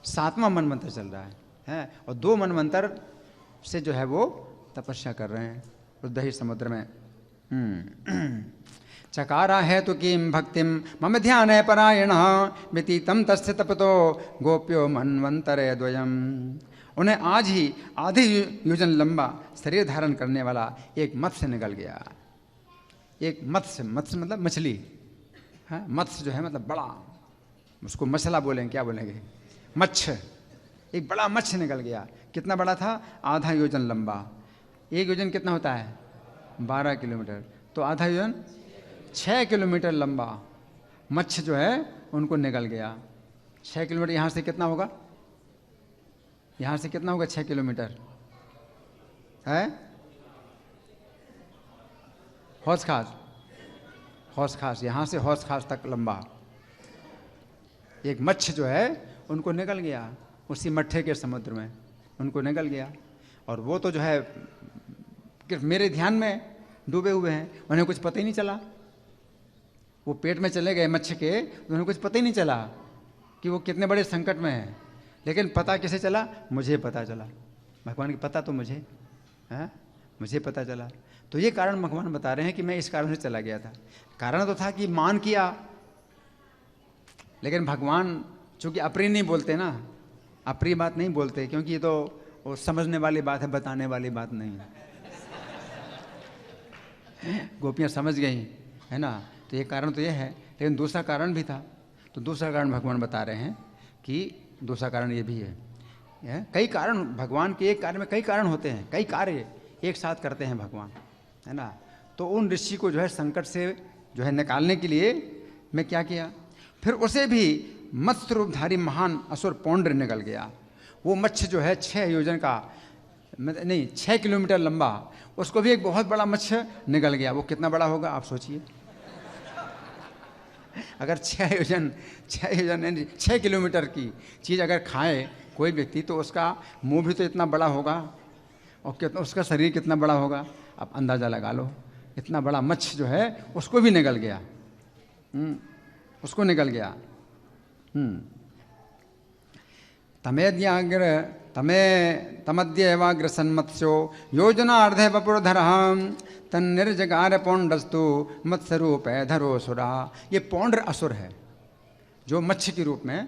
S1: 7वां मनवंतर चल रहा है। और 2 मनवंतर से जो है वो तपस्या कर रहे हैं उस दही समुद्र में। चकारा है तो किम भक्तिम मम ध्यान है परायण व्यतीतम तस्य तपतो गोप्यो मनवंतरे द्वयम। उन्हें आज ही आधे योजन लंबा शरीर धारण करने वाला एक मत्स्य निकल गया। एक मत्स्य, मत्स्य मतलब मछली है। मत्स्य जो है मतलब बड़ा, उसको मछला बोलेंगे, क्या बोलेंगे? मत्स्य। एक बड़ा मत्स्य निकल गया। कितना बड़ा था? आधा योजन लंबा। एक योजन कितना होता है? 12 किलोमीटर। तो आधा योजन 6 किलोमीटर लंबा मत्स्य जो है उनको निकल गया। 6 किलोमीटर यहाँ से कितना होगा? यहाँ से कितना होगा? 6 किलोमीटर है। हौस खास, हौस खास, यहाँ से हौस खास तक लंबा एक मत्स्य जो है उनको निकल गया। उसी मट्ठे के समुद्र में उनको निकल गया। और वो तो जो है मेरे ध्यान में डूबे हुए हैं, उन्हें कुछ पता ही नहीं चला। वो पेट में चले गए मत्स्य के, उन्हें कुछ पता ही नहीं चला कि वो कितने बड़े संकट में है। लेकिन पता किसे चला? मुझे पता चला। भगवान की पता तो मुझे है, मुझे पता चला। तो ये कारण भगवान बता रहे हैं कि मैं इस कारण से चला गया था। कारण तो था कि मान किया, लेकिन भगवान चूंकि अप्रिय नहीं बोलते ना, अप्रिय बात नहीं बोलते, क्योंकि ये तो वो समझने वाली बात है, बताने वाली बात नहीं है। गोपियाँ समझ गई है ना। तो ये कारण तो ये है, लेकिन दूसरा कारण भी था। तो दूसरा कारण भगवान बता रहे हैं कि दूसरा कारण ये भी है। कई कारण भगवान के एक कार्य में कई कारण होते हैं, कई कार्य एक साथ करते हैं भगवान, है ना। तो उन ऋषि को जो है संकट से जो है निकालने के लिए में क्या किया, फिर उसे भी मत्स्य रूपधारी महान असुर पौंड्र निकल गया। वो मत्स्य जो है 6 योजन का, नहीं 6 किलोमीटर लंबा, उसको भी एक बहुत बड़ा मत्स्य निकल गया। वो कितना बड़ा होगा आप सोचिए। अगर 6 किलोमीटर की चीज़ अगर खाए कोई व्यक्ति, तो उसका मुंह भी तो इतना बड़ा होगा, और कितना उसका शरीर कितना बड़ा होगा, आप अंदाज़ा लगा लो। इतना बड़ा मत्स्य जो है उसको भी निकल गया, उसको निकल गया। तमद्यवाग्र सन्मत्स्यो योजनार्धे वपुर्धरः तन्निर्जगार पौंडस्तु मत्स्यरूपैधरो सुरा। ये पौंड्र असुर है, जो मत्स्य के रूप में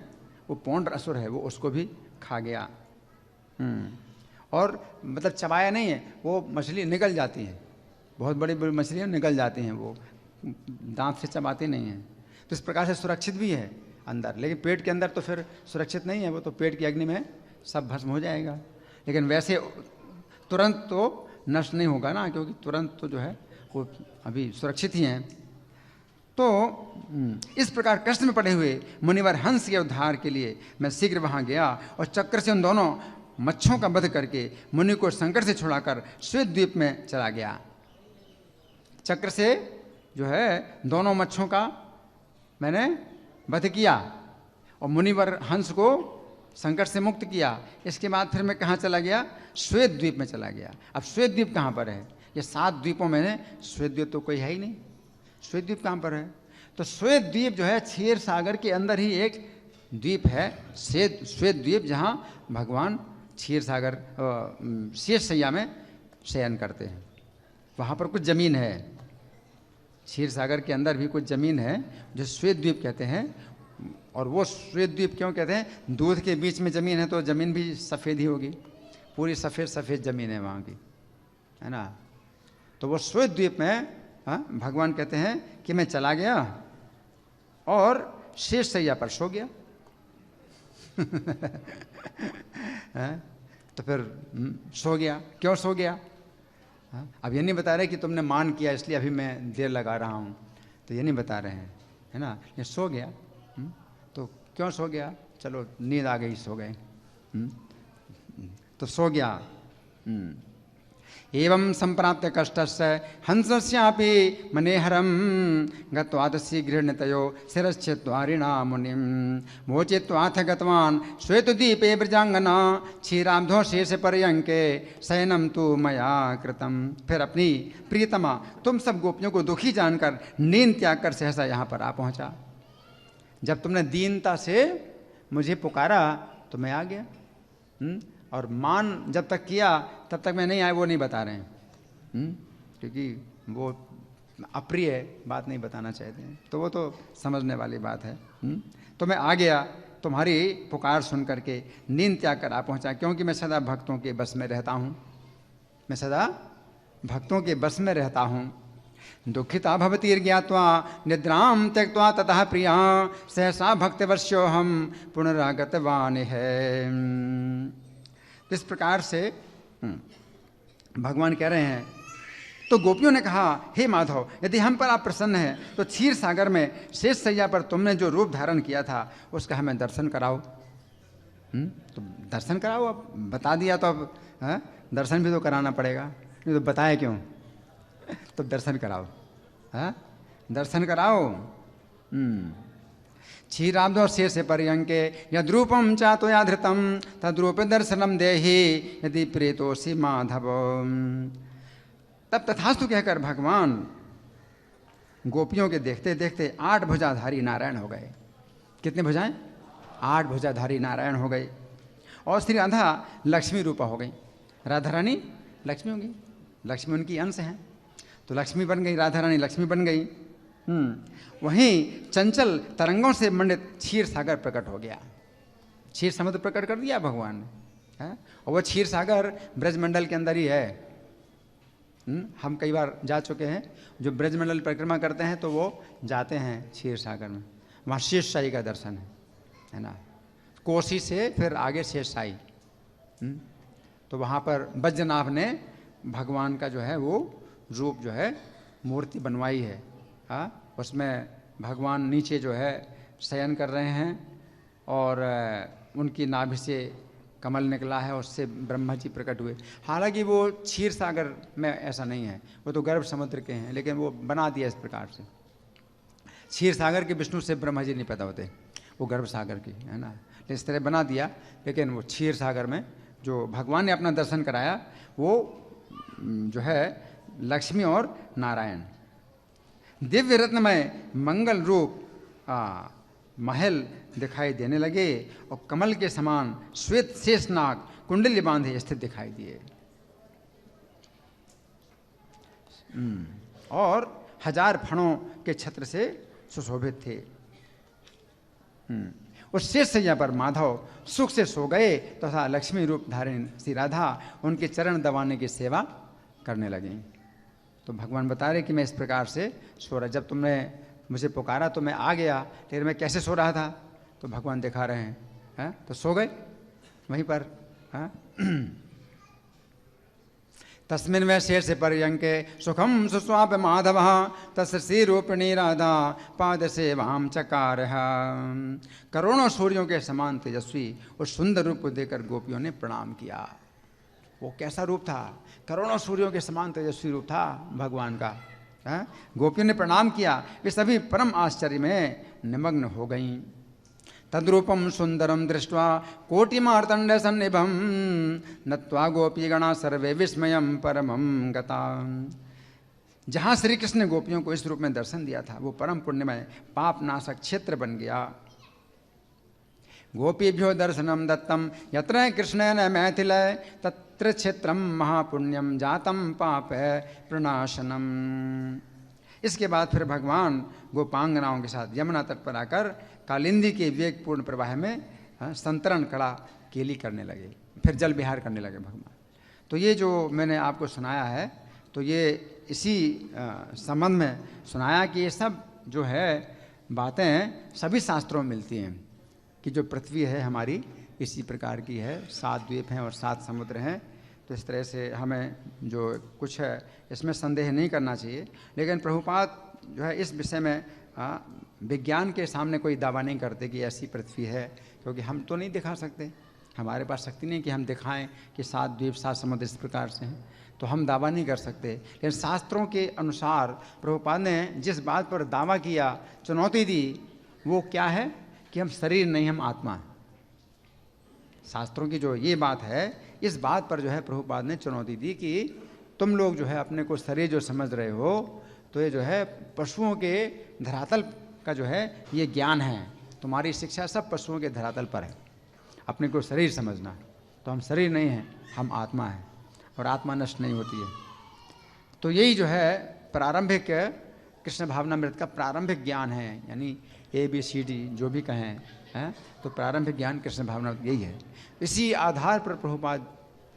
S1: वो पौंड्र असुर है, वो उसको भी खा गया। और मतलब चबाया नहीं है, वो मछली निकल जाती है, बहुत बड़ी बड़ी मछलियाँ निकल जाती हैं, वो दांत से चबाती नहीं हैं। तो इस प्रकार से सुरक्षित भी है अंदर, लेकिन पेट के अंदर तो फिर सुरक्षित नहीं है, वो तो पेट की अग्नि में सब भस्म हो जाएगा। लेकिन वैसे तुरंत तो नष्ट नहीं होगा ना, क्योंकि तुरंत तो जो है वो अभी सुरक्षित ही हैं। तो इस प्रकार कष्ट में पड़े हुए मुनिवर हंस के उद्धार के लिए मैं शीघ्र वहाँ गया और चक्र से उन दोनों मच्छों का वध करके मुनि को संकट से छुड़ाकर श्वेत द्वीप में चला गया। चक्र से जो है दोनों मच्छों का मैंने वध किया और मुनिवर हंस को संकट से मुक्त किया। इसके बाद फिर मैं कहाँ चला गया, श्वेत द्वीप में चला गया। अब श्वेत द्वीप कहाँ पर है, ये 7 द्वीपों में श्वेत द्वीप तो कोई है ही नहीं। श्वेत द्वीप कहाँ पर है, तो श्वेत द्वीप जो है क्षीर सागर के अंदर ही एक द्वीप है, श्वेत द्वीप, जहाँ भगवान क्षीर सागर शेष शैया में शयन करते हैं। वहाँ पर कुछ ज़मीन है, क्षीर सागर के अंदर भी कुछ ज़मीन है जो श्वेत द्वीप कहते हैं। और वो श्वेत द्वीप क्यों कहते हैं, दूध के बीच में ज़मीन है तो ज़मीन भी सफ़ेद ही होगी, पूरी सफ़ेद सफ़ेद ज़मीन है वहाँ की, है ना। तो वो श्वेत द्वीप में भगवान कहते हैं कि मैं चला गया और शेष शैया पर सो गया। तो फिर सो गया, क्यों सो गया, अब ये नहीं बता रहे कि तुमने मान किया इसलिए अभी मैं देर लगा रहा हूँ, तो ये नहीं बता रहे हैं, है ना। ये सो गया, तो क्यों सो गया, चलो नींद आ गई, सो गए, तो सो गया। एवं संप्राप्त कष्टस्य हंसस्यापि मनेहरं गत्वात् शीघ्रेणतयो शिरश्छेत्त्वारिणा मुनिं मोचित्वाथ गतवान् श्वेतद्वीपे ब्रजांगना क्षीराब्धो शेष पर्यंके शयनं तु मया कृतं। फिर अपनी प्रियतमा तुम सब गोपियों को दुखी जानकर नींद त्याग कर सहसा यहाँ पर आ पहुँचा। जब तुमने दीनता से मुझे पुकारा तो मैं आ गया, और मान जब तक किया तब तक मैं नहीं आया, वो नहीं बता रहे हैं, क्योंकि वो अप्रिय बात नहीं बताना चाहते हैं, तो वो तो समझने वाली बात है। तो मैं आ गया तुम्हारी पुकार सुन करके, नींद त्याग कर आ पहुँचा, क्योंकि मैं सदा भक्तों के बस में रहता हूँ, मैं सदा भक्तों के बस में रहता हूँ। दुखिता भवतीर्ज्ञात्वा निद्रां त्यक्त्वा ततः प्रिया सहसा भक्तवश्यो हम पुनरागतवान है। इस प्रकार से भगवान कह रहे हैं। तो गोपियों ने कहा, हे माधव, यदि हम पर आप प्रसन्न हैं तो क्षीर सागर में शेष शैया पर तुमने जो रूप धारण किया था उसका हमें दर्शन कराओ। तो दर्शन कराओ, अब बता दिया तो अब दर्शन भी तो कराना पड़ेगा, नहीं तो बताए क्यों, तो दर्शन कराओ, दर्शन कराओ। क्षीराब्धो शेष पर्यंके यद्रूपम चातो याधृतम तद्रूप दर्शनम देहि यदि प्रेतोषि माधव। तब तथास्तु कहकर भगवान गोपियों के देखते देखते 8 भुजाधारी नारायण हो गए। कितने भुजाएं, 8 भुजाधारी नारायण हो गए। और श्री राधा लक्ष्मी रूपा हो गई। राधा रानी लक्ष्मी होंगी, लक्ष्मी उनकी अंश हैं, तो लक्ष्मी बन गई, राधा रानी लक्ष्मी बन गई। वहीं चंचल तरंगों से मंडित क्षीर सागर प्रकट हो गया। क्षीर समुद्र प्रकट कर दिया भगवान ने, और वह क्षीर सागर ब्रजमंडल के अंदर ही है। हम कई बार जा चुके हैं, जो ब्रजमंडल परिक्रमा करते हैं तो वो जाते हैं क्षीर सागर में, वहाँ शेष शाही का दर्शन है ना। कोसी से फिर आगे शेष शाही, तो वहाँ पर वज्रनाभ ने भगवान का जो है वो रूप जो है मूर्ति बनवाई है। उसमें भगवान नीचे जो है शयन कर रहे हैं और उनकी नाभि से कमल निकला है, उससे ब्रह्मा जी प्रकट हुए। हालांकि वो क्षीर सागर में ऐसा नहीं है, वो तो गर्भ समुद्र के हैं, लेकिन वो बना दिया इस प्रकार से। क्षीर सागर के विष्णु से ब्रह्मा जी नहीं पैदा होते, वो गर्भ सागर की है ना, इस तरह बना दिया। लेकिन वो क्षीर सागर में जो भगवान ने अपना दर्शन कराया वो जो है लक्ष्मी और नारायण। दिव्य रत्नमय मंगल रूप महल दिखाई देने लगे और कमल के समान श्वेत शेषनाग कुंडली बांधे स्थित दिखाई दिए और 1000 फणों के छत्र से सुशोभित थे। उस शेष सैया पर माधव सुख से सो गए तथा लक्ष्मी रूप धारण श्री राधा उनके चरण दबाने की सेवा करने लगी। तो भगवान बता रहे कि मैं इस प्रकार से सो रहा, जब तुमने मुझे पुकारा तो मैं आ गया, लेकिन मैं कैसे सो रहा था तो भगवान दिखा रहे हैं, तो सो गए वहीं पर। तस्मिन् वै शेष पर्यंके सुखम सुस्वाप माधव तस्य रूपिणी राधा पाद सेवाम चकार। करोड़ों सूर्यों के समान तेजस्वी उस सुंदर रूप को देखकर गोपियों ने प्रणाम किया। वो कैसा रूप था? करोड़ों सूर्यों के समान तेजस्वी रूप था भगवान का। गोपियों ने प्रणाम किया, वे सभी परम आश्चर्य में निमग्न हो गईं। तद्रूपम सुंदरम दृष्ट्वा कोटिमार्तंड सन्निभम नत्वा गोपीगणा सर्वे विस्मयम परमं गता। जहाँ श्री कृष्ण ने गोपियों को इस रूप में दर्शन दिया था वो परम पुण्यमय पाप नाशक क्षेत्र बन गया। गोपीभ्यो दर्शनम दत्तम यत्र कृष्णेन मैथिल तत्र क्षेत्रम महापुण्यम जातम पाप प्रणाशनम। इसके बाद फिर भगवान गोपांगनाओं के साथ यमुना तट पर आकर कालिंदी के विवेकपूर्ण प्रवाह में संतरण कला केली करने लगे, फिर जल विहार करने लगे भगवान। तो ये जो मैंने आपको सुनाया है तो ये इसी संबंध में सुनाया कि ये सब जो है बातें सभी शास्त्रों में मिलती हैं कि जो पृथ्वी है हमारी इसी प्रकार की है, 7 द्वीप हैं और 7 समुद्र हैं। तो इस तरह से हमें जो कुछ है इसमें संदेह नहीं करना चाहिए। लेकिन प्रभुपाद जो है इस विषय में विज्ञान के सामने कोई दावा नहीं करते कि ऐसी पृथ्वी है, क्योंकि हम तो नहीं दिखा सकते, हमारे पास शक्ति नहीं कि हम दिखाएं कि 7 द्वीप 7 समुद्र इस प्रकार से हैं, तो हम दावा नहीं कर सकते। लेकिन शास्त्रों के अनुसार प्रभुपाद ने जिस बात पर दावा किया, चुनौती दी, वो क्या है कि हम शरीर नहीं, हम आत्मा हैं। शास्त्रों की जो ये बात है, इस बात पर जो है प्रभुपाद ने चुनौती दी कि तुम लोग जो है अपने को शरीर जो समझ रहे हो तो ये जो है पशुओं के धरातल का जो है ये ज्ञान है, तुम्हारी शिक्षा सब पशुओं के धरातल पर है, अपने को शरीर समझना है। तो हम शरीर नहीं हैं, हम आत्मा हैं और आत्मा नष्ट नहीं होती है। तो यही जो है प्रारंभिक कृष्ण भावनामृत का प्रारंभिक ज्ञान है, यानी ABCD जो भी कहें हैं, तो प्रारंभिक ज्ञान कृष्ण भावनामृत यही है। इसी आधार पर प्रभुपाद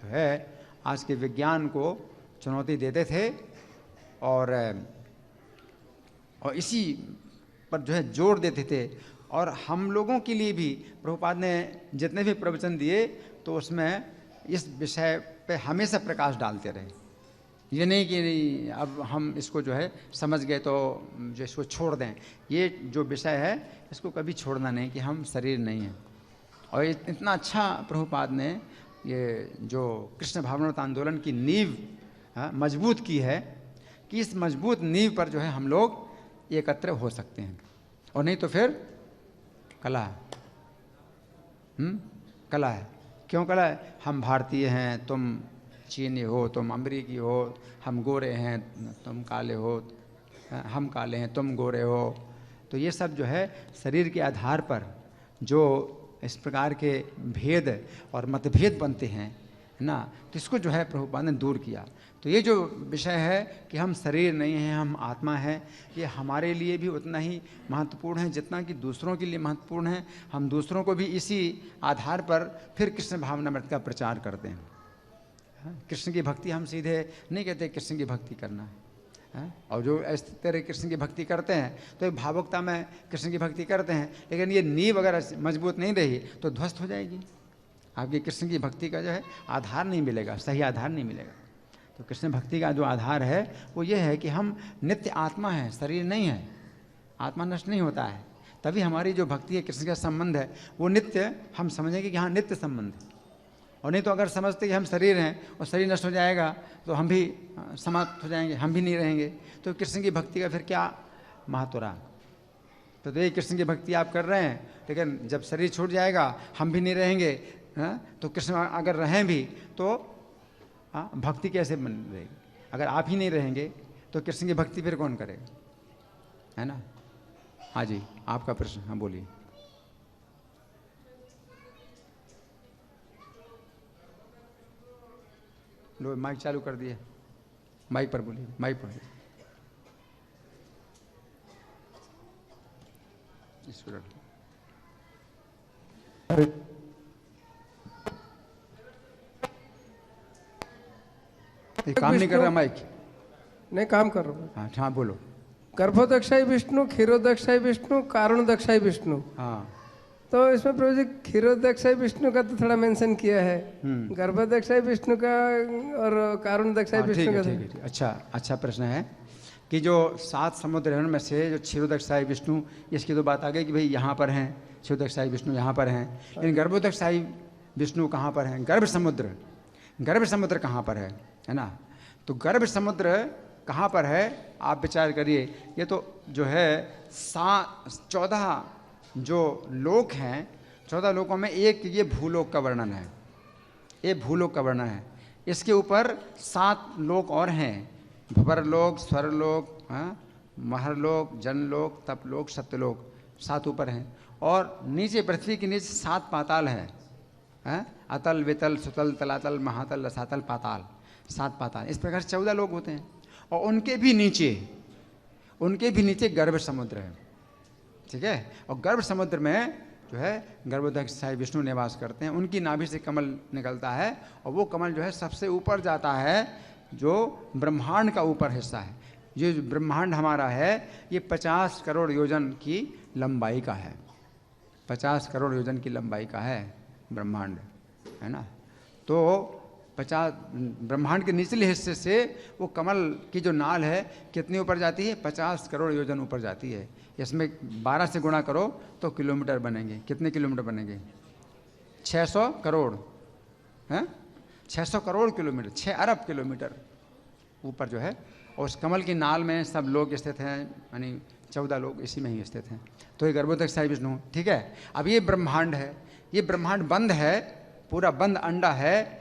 S1: जो है आज के विज्ञान को चुनौती देते थे और इसी पर जो है जोर देते थे। और हम लोगों के लिए भी प्रभुपाद ने जितने भी प्रवचन दिए तो उसमें इस विषय पे हमेशा प्रकाश डालते रहे। ये नहीं कि अब हम इसको जो है समझ गए तो जो इसको छोड़ दें, ये जो विषय है इसको कभी छोड़ना नहीं कि हम शरीर नहीं हैं। और इतना अच्छा प्रभुपाद ने ये जो कृष्ण भावनामृत आंदोलन की नींव मजबूत की है कि इस मजबूत नींव पर जो है हम लोग एकत्र हो सकते हैं, और नहीं तो फिर कला है। कला है। क्यों कला है? हम भारतीय हैं, तुम चीनी हो, तुम अमरीकी हो, हम गोरे हैं, तुम काले हो, हम काले हैं, तुम गोरे हो। तो ये सब जो है शरीर के आधार पर जो इस प्रकार के भेद और मतभेद बनते हैं ना, तो इसको जो है प्रभुपाद ने दूर किया। तो ये जो विषय है कि हम शरीर नहीं हैं, हम आत्मा है, ये हमारे लिए भी उतना ही महत्वपूर्ण है जितना कि दूसरों के लिए महत्वपूर्ण है। हम दूसरों को भी इसी आधार पर फिर कृष्ण भावनामृत का प्रचार करते हैं। कृष्ण की भक्ति हम सीधे नहीं कहते कृष्ण की भक्ति करना है, और जो इस तरह कृष्ण की भक्ति करते हैं तो एक भावुकता में कृष्ण की भक्ति करते हैं, लेकिन ये नींव अगर मजबूत नहीं रही तो ध्वस्त हो जाएगी। आपकी कृष्ण की भक्ति का जो है आधार नहीं मिलेगा, सही आधार नहीं मिलेगा। तो कृष्ण भक्ति का जो आधार है वो ये है कि हम नित्य आत्मा हैं, शरीर नहीं है। आत्मा नष्ट नहीं होता है। तभी हमारी जो भक्ति है, कृष्ण का संबंध है, वो नित्य, हम समझेंगे कि हाँ नित्य संबंध है। और नहीं तो अगर समझते कि हम शरीर हैं और शरीर नष्ट हो जाएगा तो हम भी समाप्त हो जाएंगे, हम भी नहीं रहेंगे, तो कृष्ण की भक्ति का फिर क्या महत्व रहा। तो ये कृष्ण की भक्ति आप कर रहे हैं, लेकिन जब शरीर छूट जाएगा हम भी नहीं रहेंगे, तो कृष्ण अगर रहें भी तो भक्ति कैसे बन रहेगी। अगर आप ही नहीं रहेंगे तो कृष्ण की भक्ति फिर कौन करेगा, है ना। हाँ जी, आपका प्रश्न, हाँ बोलिए। लो माइक चालू कर दिए, माइक पर बोलिए, माइक पर। काम नहीं कर रहा माइक?
S2: नहीं, काम कर रहा हूँ।
S1: हाँ हाँ बोलो।
S2: गर्भोदक्षाई विष्णु, क्षीरोदक्षाई विष्णु, कारणोदक्षाई विष्णु।
S1: हाँ,
S2: तो इसमें प्रभु जी क्षीरोदक्षाई विष्णु का तो थोड़ा मेंशन किया है, गर्भोदक्षाई विष्णु का और कारणोदक्षाई विष्णु का।
S1: ठीक है, अच्छा प्रश्न है कि जो 7 समुद्र है उनमें से जो क्षीरोदक्षाई विष्णु, इसकी तो बात आ गई कि भाई यहाँ पर हैं क्षीरोदक्षाई विष्णु, यहाँ पर हैं, लेकिन गर्भोदक्षाई विष्णु कहाँ पर हैं? गर्भ समुद्र कहाँ पर है ना। तो गर्भ समुद्र कहाँ पर है आप विचार करिए। ये तो जो है 14 जो लोक हैं, 14 लोकों में एक ये भूलोक का वर्णन है, ये भूलोक का वर्णन है। इसके ऊपर 7 लोक और हैं, भवरलोक, स्वरलोक, महरलोक, जनलोक, तपलोक, सत्यलोक, 7 ऊपर हैं। और नीचे पृथ्वी के नीचे 7 पाताल हैं, अतल, वितल, सुतल, तलातल, महातल, रसातल, पाताल, 7 पाताल। इस प्रकार 14 लोग होते हैं। और उनके भी नीचे गर्भ समुद्र है, ठीक है। और गर्भ समुद्र में जो है गर्भोदक्षाई विष्णु निवास करते हैं। उनकी नाभि से कमल निकलता है और वो कमल जो है सबसे ऊपर जाता है, जो ब्रह्मांड का ऊपर हिस्सा है। ये जो ब्रह्मांड हमारा है ये 50 करोड़ योजन की लंबाई का है, 50 करोड़ योजन की लंबाई का है ब्रह्मांड, है ना। तो 50 ब्रह्मांड के निचले हिस्से से वो कमल की जो नाल है कितनी ऊपर जाती है? 50 करोड़ योजन ऊपर जाती है। इसमें 12 से गुणा करो तो किलोमीटर बनेंगे। कितने किलोमीटर बनेंगे? 600 करोड़, हैं 600 करोड़ किलोमीटर, 6 अरब किलोमीटर ऊपर जो है। और उस कमल की नाल में सब लोग स्थित हैं, यानी 14 लोग इसी में ही स्थित हैं। तो ये गर्भोदक्षाई विष्णु, ठीक है। अब ये ब्रह्मांड है, ये ब्रह्मांड बंद है, पूरा बंद अंडा है,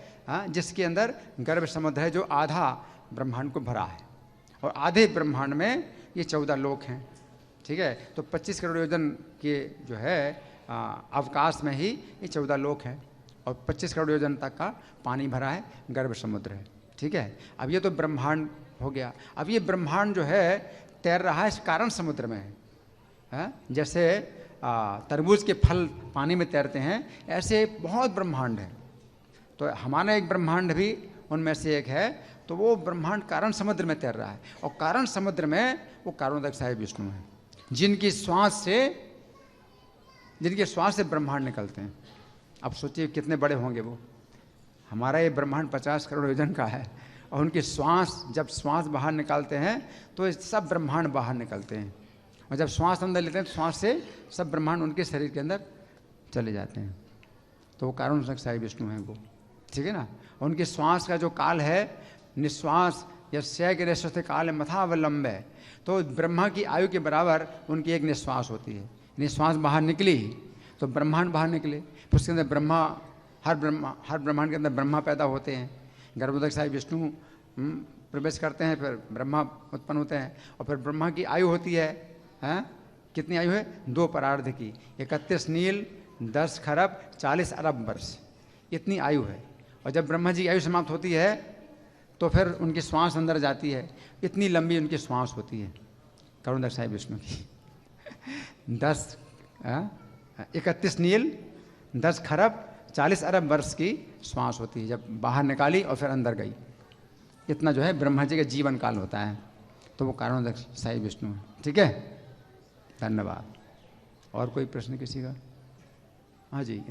S1: जिसके अंदर गर्भ समुद्र है जो आधा ब्रह्मांड को भरा है। और आधे ब्रह्मांड में ये 14 लोक हैं, ठीक है। तो 25 करोड़ योजन के जो है अवकाश में ही ये 14 लोक हैं और 25 करोड़ योजन तक का पानी भरा है, गर्भ समुद्र है, ठीक है। अब ये तो ब्रह्मांड हो गया। अब ये ब्रह्मांड जो है तैर रहा है इस कारण समुद्र में है। जैसे तरबूज के फल पानी में तैरते हैं, ऐसे बहुत ब्रह्मांड है। तो हमारा एक ब्रह्मांड भी उनमें से एक है। तो वो ब्रह्मांड कारण समुद्र में तैर रहा है और कारण समुद्र में वो कारणोदक्षाई विष्णु है, जिनकी श्वास से ब्रह्मांड निकलते हैं। अब सोचिए कितने बड़े होंगे वो। हमारा ये ब्रह्मांड 50 करोड़ योजन का है और उनकी जब श्वास बाहर निकालते हैं तो सब ब्रह्मांड बाहर निकलते हैं। और जब श्वास अंदर लेते हैं तो श्वास से सब ब्रह्मांड उनके शरीर के अंदर चले जाते हैं। तो वो कारणोदक्षाई विष्णु हैं वो, ठीक है ना। उनके श्वास का जो काल है, निश्वास यस्य गिरेशस्ते काल मथावलंब है। तो ब्रह्मा की आयु के बराबर उनकी एक निश्वास होती है। निश्वास बाहर निकली तो ब्रह्मांड बाहर निकले, फिर उसके अंदर हर ब्रह्मांड के अंदर ब्रह्मा पैदा होते हैं। गर्भोदक्षाई विष्णु प्रवेश करते हैं, फिर ब्रह्मा उत्पन्न होते हैं। और फिर ब्रह्मा की आयु होती है, कितनी आयु है? 2 परार्ध की, 31 नील, 10 खरब, 40 अरब वर्ष, इतनी आयु है। और जब ब्रह्मा जी की आयु समाप्त होती है तो फिर उनकी श्वास अंदर जाती है, इतनी लंबी उनकी श्वास होती है कारणोदक्षाई विष्णु की। 31 नील, 10 खरब, 40 अरब वर्ष की श्वास होती है, जब बाहर निकाली और फिर अंदर गई। इतना जो है ब्रह्मा जी का जीवन काल होता है। तो वो कारणोदक्षाई विष्णु है, ठीक है। धन्यवाद। और कोई प्रश्न किसी का? हाँ जी,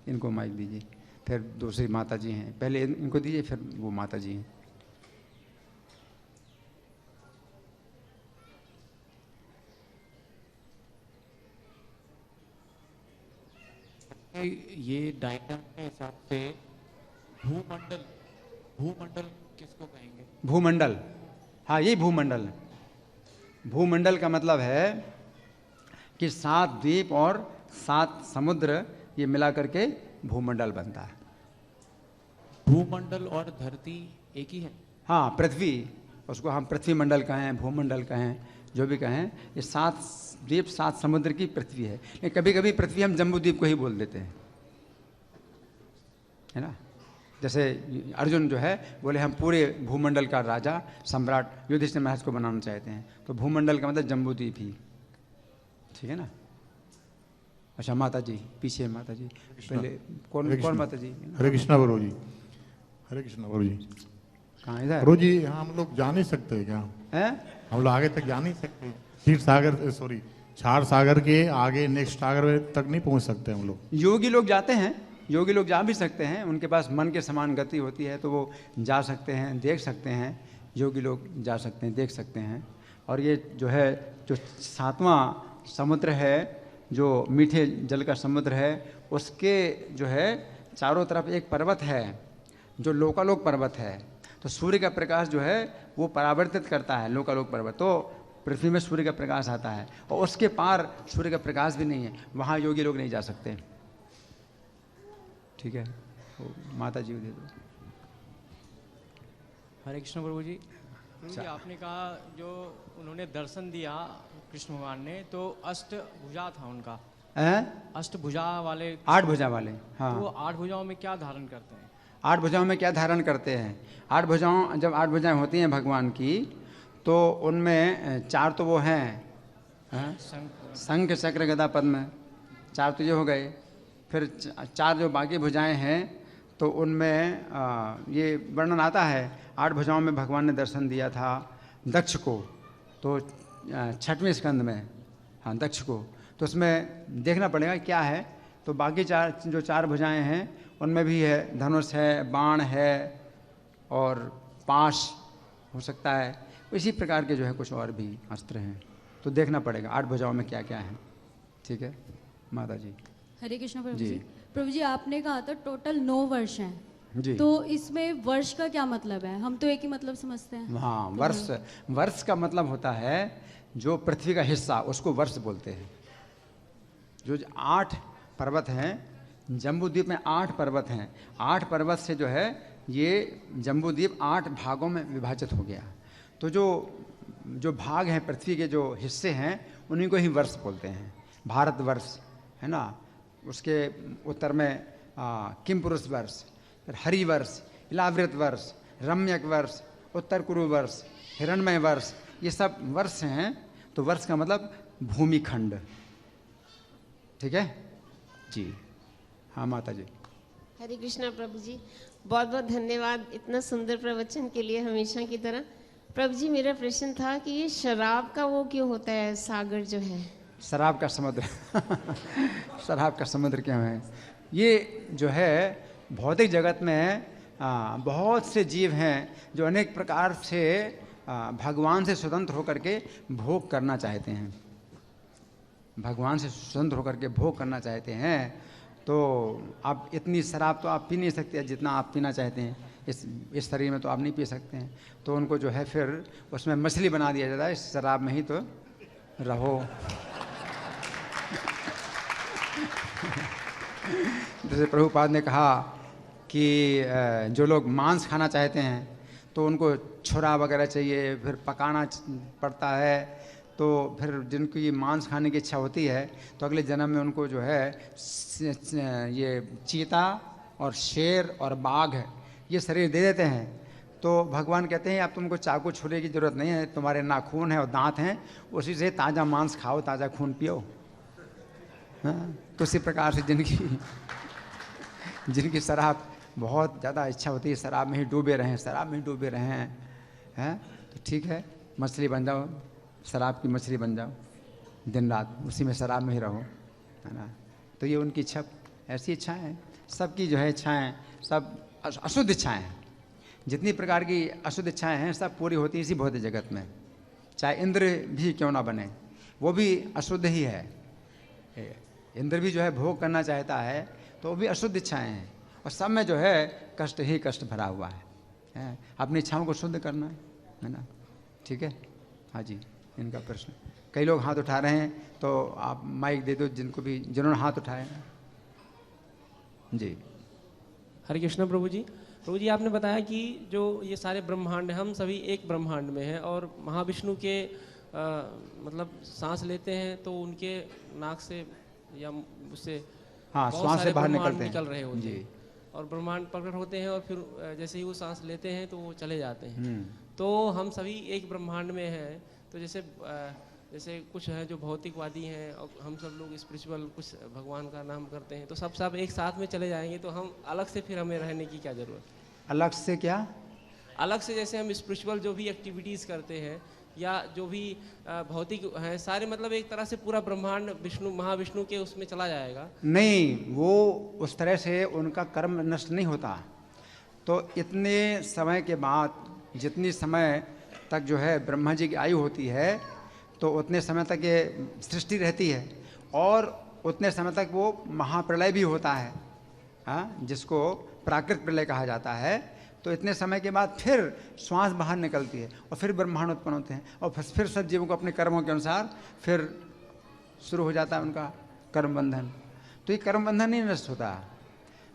S1: इनको माइक दीजिए। फिर दूसरी माता जी हैं, पहले इनको दीजिए, फिर वो माता जी हैं।
S3: ये डायग्राम के हिसाब से भूमंडल भूमंडल किसको कहेंगे?
S1: भूमंडल, हाँ यही भूमंडल है। भूमंडल का मतलब है कि 7 द्वीप और 7 समुद्र ये मिला करके भूमंडल बनता है।
S3: भूमंडल और धरती एक ही है?
S1: हाँ, पृथ्वी, उसको हम पृथ्वी मंडल कहें, भूमंडल कहें, जो भी कहें, ये 7 द्वीप 7 समुद्र की पृथ्वी है। लेकिन कभी कभी पृथ्वी हम जम्बू द्वीप को ही बोल देते हैं, है ना। जैसे अर्जुन जो है बोले हम पूरे भूमंडल का राजा सम्राट युधिष्ठिर महाराज को बनाना चाहते हैं, तो भूमंडल का मतलब जम्बू द्वीप ही, ठीक है ना। अच्छा, माता जी पीछे, माता जी पहले कौन माता जी?
S4: हरे कृष्णा प्रभु जी, हरे कृष्णा प्रभु जी।
S1: कहाँ इधर?
S4: प्रभु जी हम लोग जा नहीं सकते क्या?
S1: हैं?
S4: हम लोग आगे तक जा नहीं सकते? क्षीर सागर, सॉरी, क्षार सागर के आगे नेक्स्ट सागर तक नहीं पहुंच सकते हम लोग?
S1: योगी लोग जाते हैं, योगी लोग जा भी सकते हैं, उनके पास मन के समान गति होती है तो वो जा सकते हैं, देख सकते हैं। योगी लोग जा सकते हैं, देख सकते हैं। और ये जो है, जो 7वां समुद्र है, जो मीठे जल का समुद्र है, उसके जो है चारों तरफ एक पर्वत है जो लोकालोक पर्वत है। तो सूर्य का प्रकाश जो है वो परावर्तित करता है लोकालोक पर्वत, तो पृथ्वी में सूर्य का प्रकाश आता है, और उसके पार सूर्य का प्रकाश भी नहीं है, वहाँ योगी लोग नहीं जा सकते। ठीक है, तो माता जी को दे दो।
S5: हरे कृष्ण प्रभु जी। प्रभु जी, आपने कहा जो उन्होंने दर्शन दिया कृष्ण भगवान ने, तो अष्टभुजा था उनका, अष्टभुजा वाले,
S1: 8 भुजा वाले, हाँ।
S5: तो 8 भुजाओं में क्या धारण करते हैं?
S1: 8 भुजाओं में क्या धारण करते हैं? 8 भुजाओं, जब 8 भुजाएं होती हैं भगवान की, तो उनमें 4 तो वो हैं, शंख चक्र गदा पद्म, 4 तो ये हो गए। फिर 4 जो बाकी भुजाएं हैं, तो उनमें ये वर्णन आता है, 8 भुजाओं में भगवान ने दर्शन दिया था दक्ष को, तो 6वें स्कंद में, हाँ दक्ष को, तो उसमें देखना पड़ेगा क्या है। तो बाकी 4 भुजाएं हैं उनमें भी है, धनुष है, बाण है और पाश हो सकता है, इसी प्रकार के जो है कुछ और भी अस्त्र हैं। तो देखना पड़ेगा 8 भुजाओं में क्या क्या है। ठीक है माता जी।
S6: हरे कृष्ण प्रभु
S1: जी।
S6: जी। प्रभु जी, आपने कहा था टोटल 9 वर्ष हैं
S1: जी।
S6: तो इसमें वर्ष का क्या मतलब है? हम तो एक ही मतलब समझते हैं।
S1: हाँ, वर्ष का मतलब होता है जो पृथ्वी का हिस्सा, उसको वर्ष बोलते हैं। जो 8 पर्वत हैं, जम्बू द्वीप में 8 पर्वत हैं, 8 पर्वत से जो है ये जम्बू द्वीप 8 भागों में विभाजित हो गया। तो जो भाग हैं पृथ्वी के, जो हिस्से हैं, उन्हीं को ही वर्ष बोलते हैं। भारतवर्ष है ना, उसके उत्तर में किम पुरुष वर्ष, फिर हरिवर्ष, इलावृत वर्ष, रम्यक वर्ष, उत्तर कुरु वर्ष, हिरण्मय वर्ष, ये सब वर्ष हैं। तो वर्ष का मतलब भूमिखंड। ठीक है जी। हाँ माता जी।
S7: हरे कृष्णा प्रभु जी, बहुत बहुत धन्यवाद इतना सुंदर प्रवचन के लिए, हमेशा की तरह। प्रभु जी, मेरा प्रश्न था कि ये शराब का वो क्यों होता है, सागर जो है?
S1: शराब का समुद्र शराब का समुद्र क्यों है? ये जो है भौतिक जगत में बहुत से जीव हैं जो अनेक प्रकार से भगवान से स्वतंत्र होकर के भोग करना चाहते हैं, भगवान से स्वतंत्र होकर के भोग करना चाहते हैं। तो आप इतनी शराब तो आप पी नहीं सकते जितना आप पीना चाहते हैं, इस शरीर में तो आप नहीं पी सकते हैं। तो उनको जो है फिर उसमें मछली बना दिया जाता है, इस शराब में ही तो रहो। जैसे प्रभुपाद ने कहा कि जो लोग मांस खाना चाहते हैं तो उनको छुरा वगैरह चाहिए, फिर पकाना पड़ता है, तो फिर जिनकी मांस खाने की इच्छा होती है तो अगले जन्म में उनको जो है ये चीता और शेर और बाघ ये शरीर दे देते हैं। तो भगवान कहते हैं अब तुमको चाकू छुरे की ज़रूरत नहीं है, तुम्हारे नाखून हैं और दांत हैं, उसी से ताज़ा मांस खाओ, ताज़ा खून पियो। हाँ, तो इसी प्रकार से जिनकी शराब बहुत ज़्यादा इच्छा होती है, शराब में ही डूबे रहें, शराब में ही डूबे रहें, हैं, तो ठीक है, मछली बन जाओ, शराब की मछली बन जाओ, दिन रात उसी में शराब में ही रहो, है ना। तो ये उनकी इच्छा, ऐसी इच्छाएं हैं सबकी, जो है इच्छाएं सब अशुद्ध इच्छाएं हैं। जितनी प्रकार की अशुद्ध इच्छाएं हैं सब पूरी होती हैं इसी भौतिक जगत में। चाहे इंद्र भी क्यों ना बने, वो भी अशुद्ध ही है। इंद्र भी जो है भोग करना चाहता है, तो वो भी अशुद्ध इच्छाएं हैं, और सब में जो है कष्ट ही कष्ट भरा हुआ है। अपनी इच्छाओं को शुद्ध करना है ना। ठीक है, हाँ जी, इनका प्रश्न। कई लोग हाथ उठा रहे हैं, तो आप माइक दे दो जिनको भी, जिन्होंने हाथ उठाए हैं। जी,
S8: हरे कृष्णा प्रभु जी। प्रभु जी, आपने बताया कि जो ये सारे ब्रह्मांड, हम सभी एक ब्रह्मांड में हैं, और महाविष्णु के मतलब सांस लेते हैं तो उनके नाक से या उससे
S1: हाँ,
S8: बहुत
S1: श्वास से
S8: सारे
S1: बाहर
S8: ब्रह्मांड
S1: निकलते
S8: निकल
S1: हैं।
S8: रहे होते
S1: जी।
S8: हैं, और ब्रह्मांड प्रकट होते हैं, और फिर जैसे ही वो सांस लेते हैं तो वो चले जाते हैं। तो हम सभी एक ब्रह्मांड में हैं। तो जैसे कुछ हैं जो भौतिकवादी हैं, और हम सब लोग स्पिरिचुअल, कुछ भगवान का नाम करते हैं, तो सब एक साथ में चले जाएंगे, तो हम अलग से फिर हमें रहने की क्या जरूरत है?
S1: अलग से क्या?
S8: अलग से जैसे हम स्पिरिचुअल जो भी एक्टिविटीज़ करते हैं, या जो भी भौतिक हैं सारे, मतलब एक तरह से पूरा ब्रह्मांड विष्णु, महाविष्णु के उसमें चला जाएगा?
S1: नहीं, वो उस तरह से उनका कर्म नष्ट नहीं होता। तो इतने समय के बाद, जितनी समय तक जो है ब्रह्मा जी की आयु होती है, तो उतने समय तक ये सृष्टि रहती है, और उतने समय तक वो महाप्रलय भी होता है, हाँ, जिसको प्राकृत प्रलय कहा जाता है। तो इतने समय के बाद फिर श्वास बाहर निकलती है, और फिर ब्रह्मांड उत्पन्न होते हैं, और फिर सब जीवों को अपने कर्मों के अनुसार फिर शुरू हो जाता है उनका कर्म बंधन। तो ये कर्म बंधन नहीं नष्ट होता।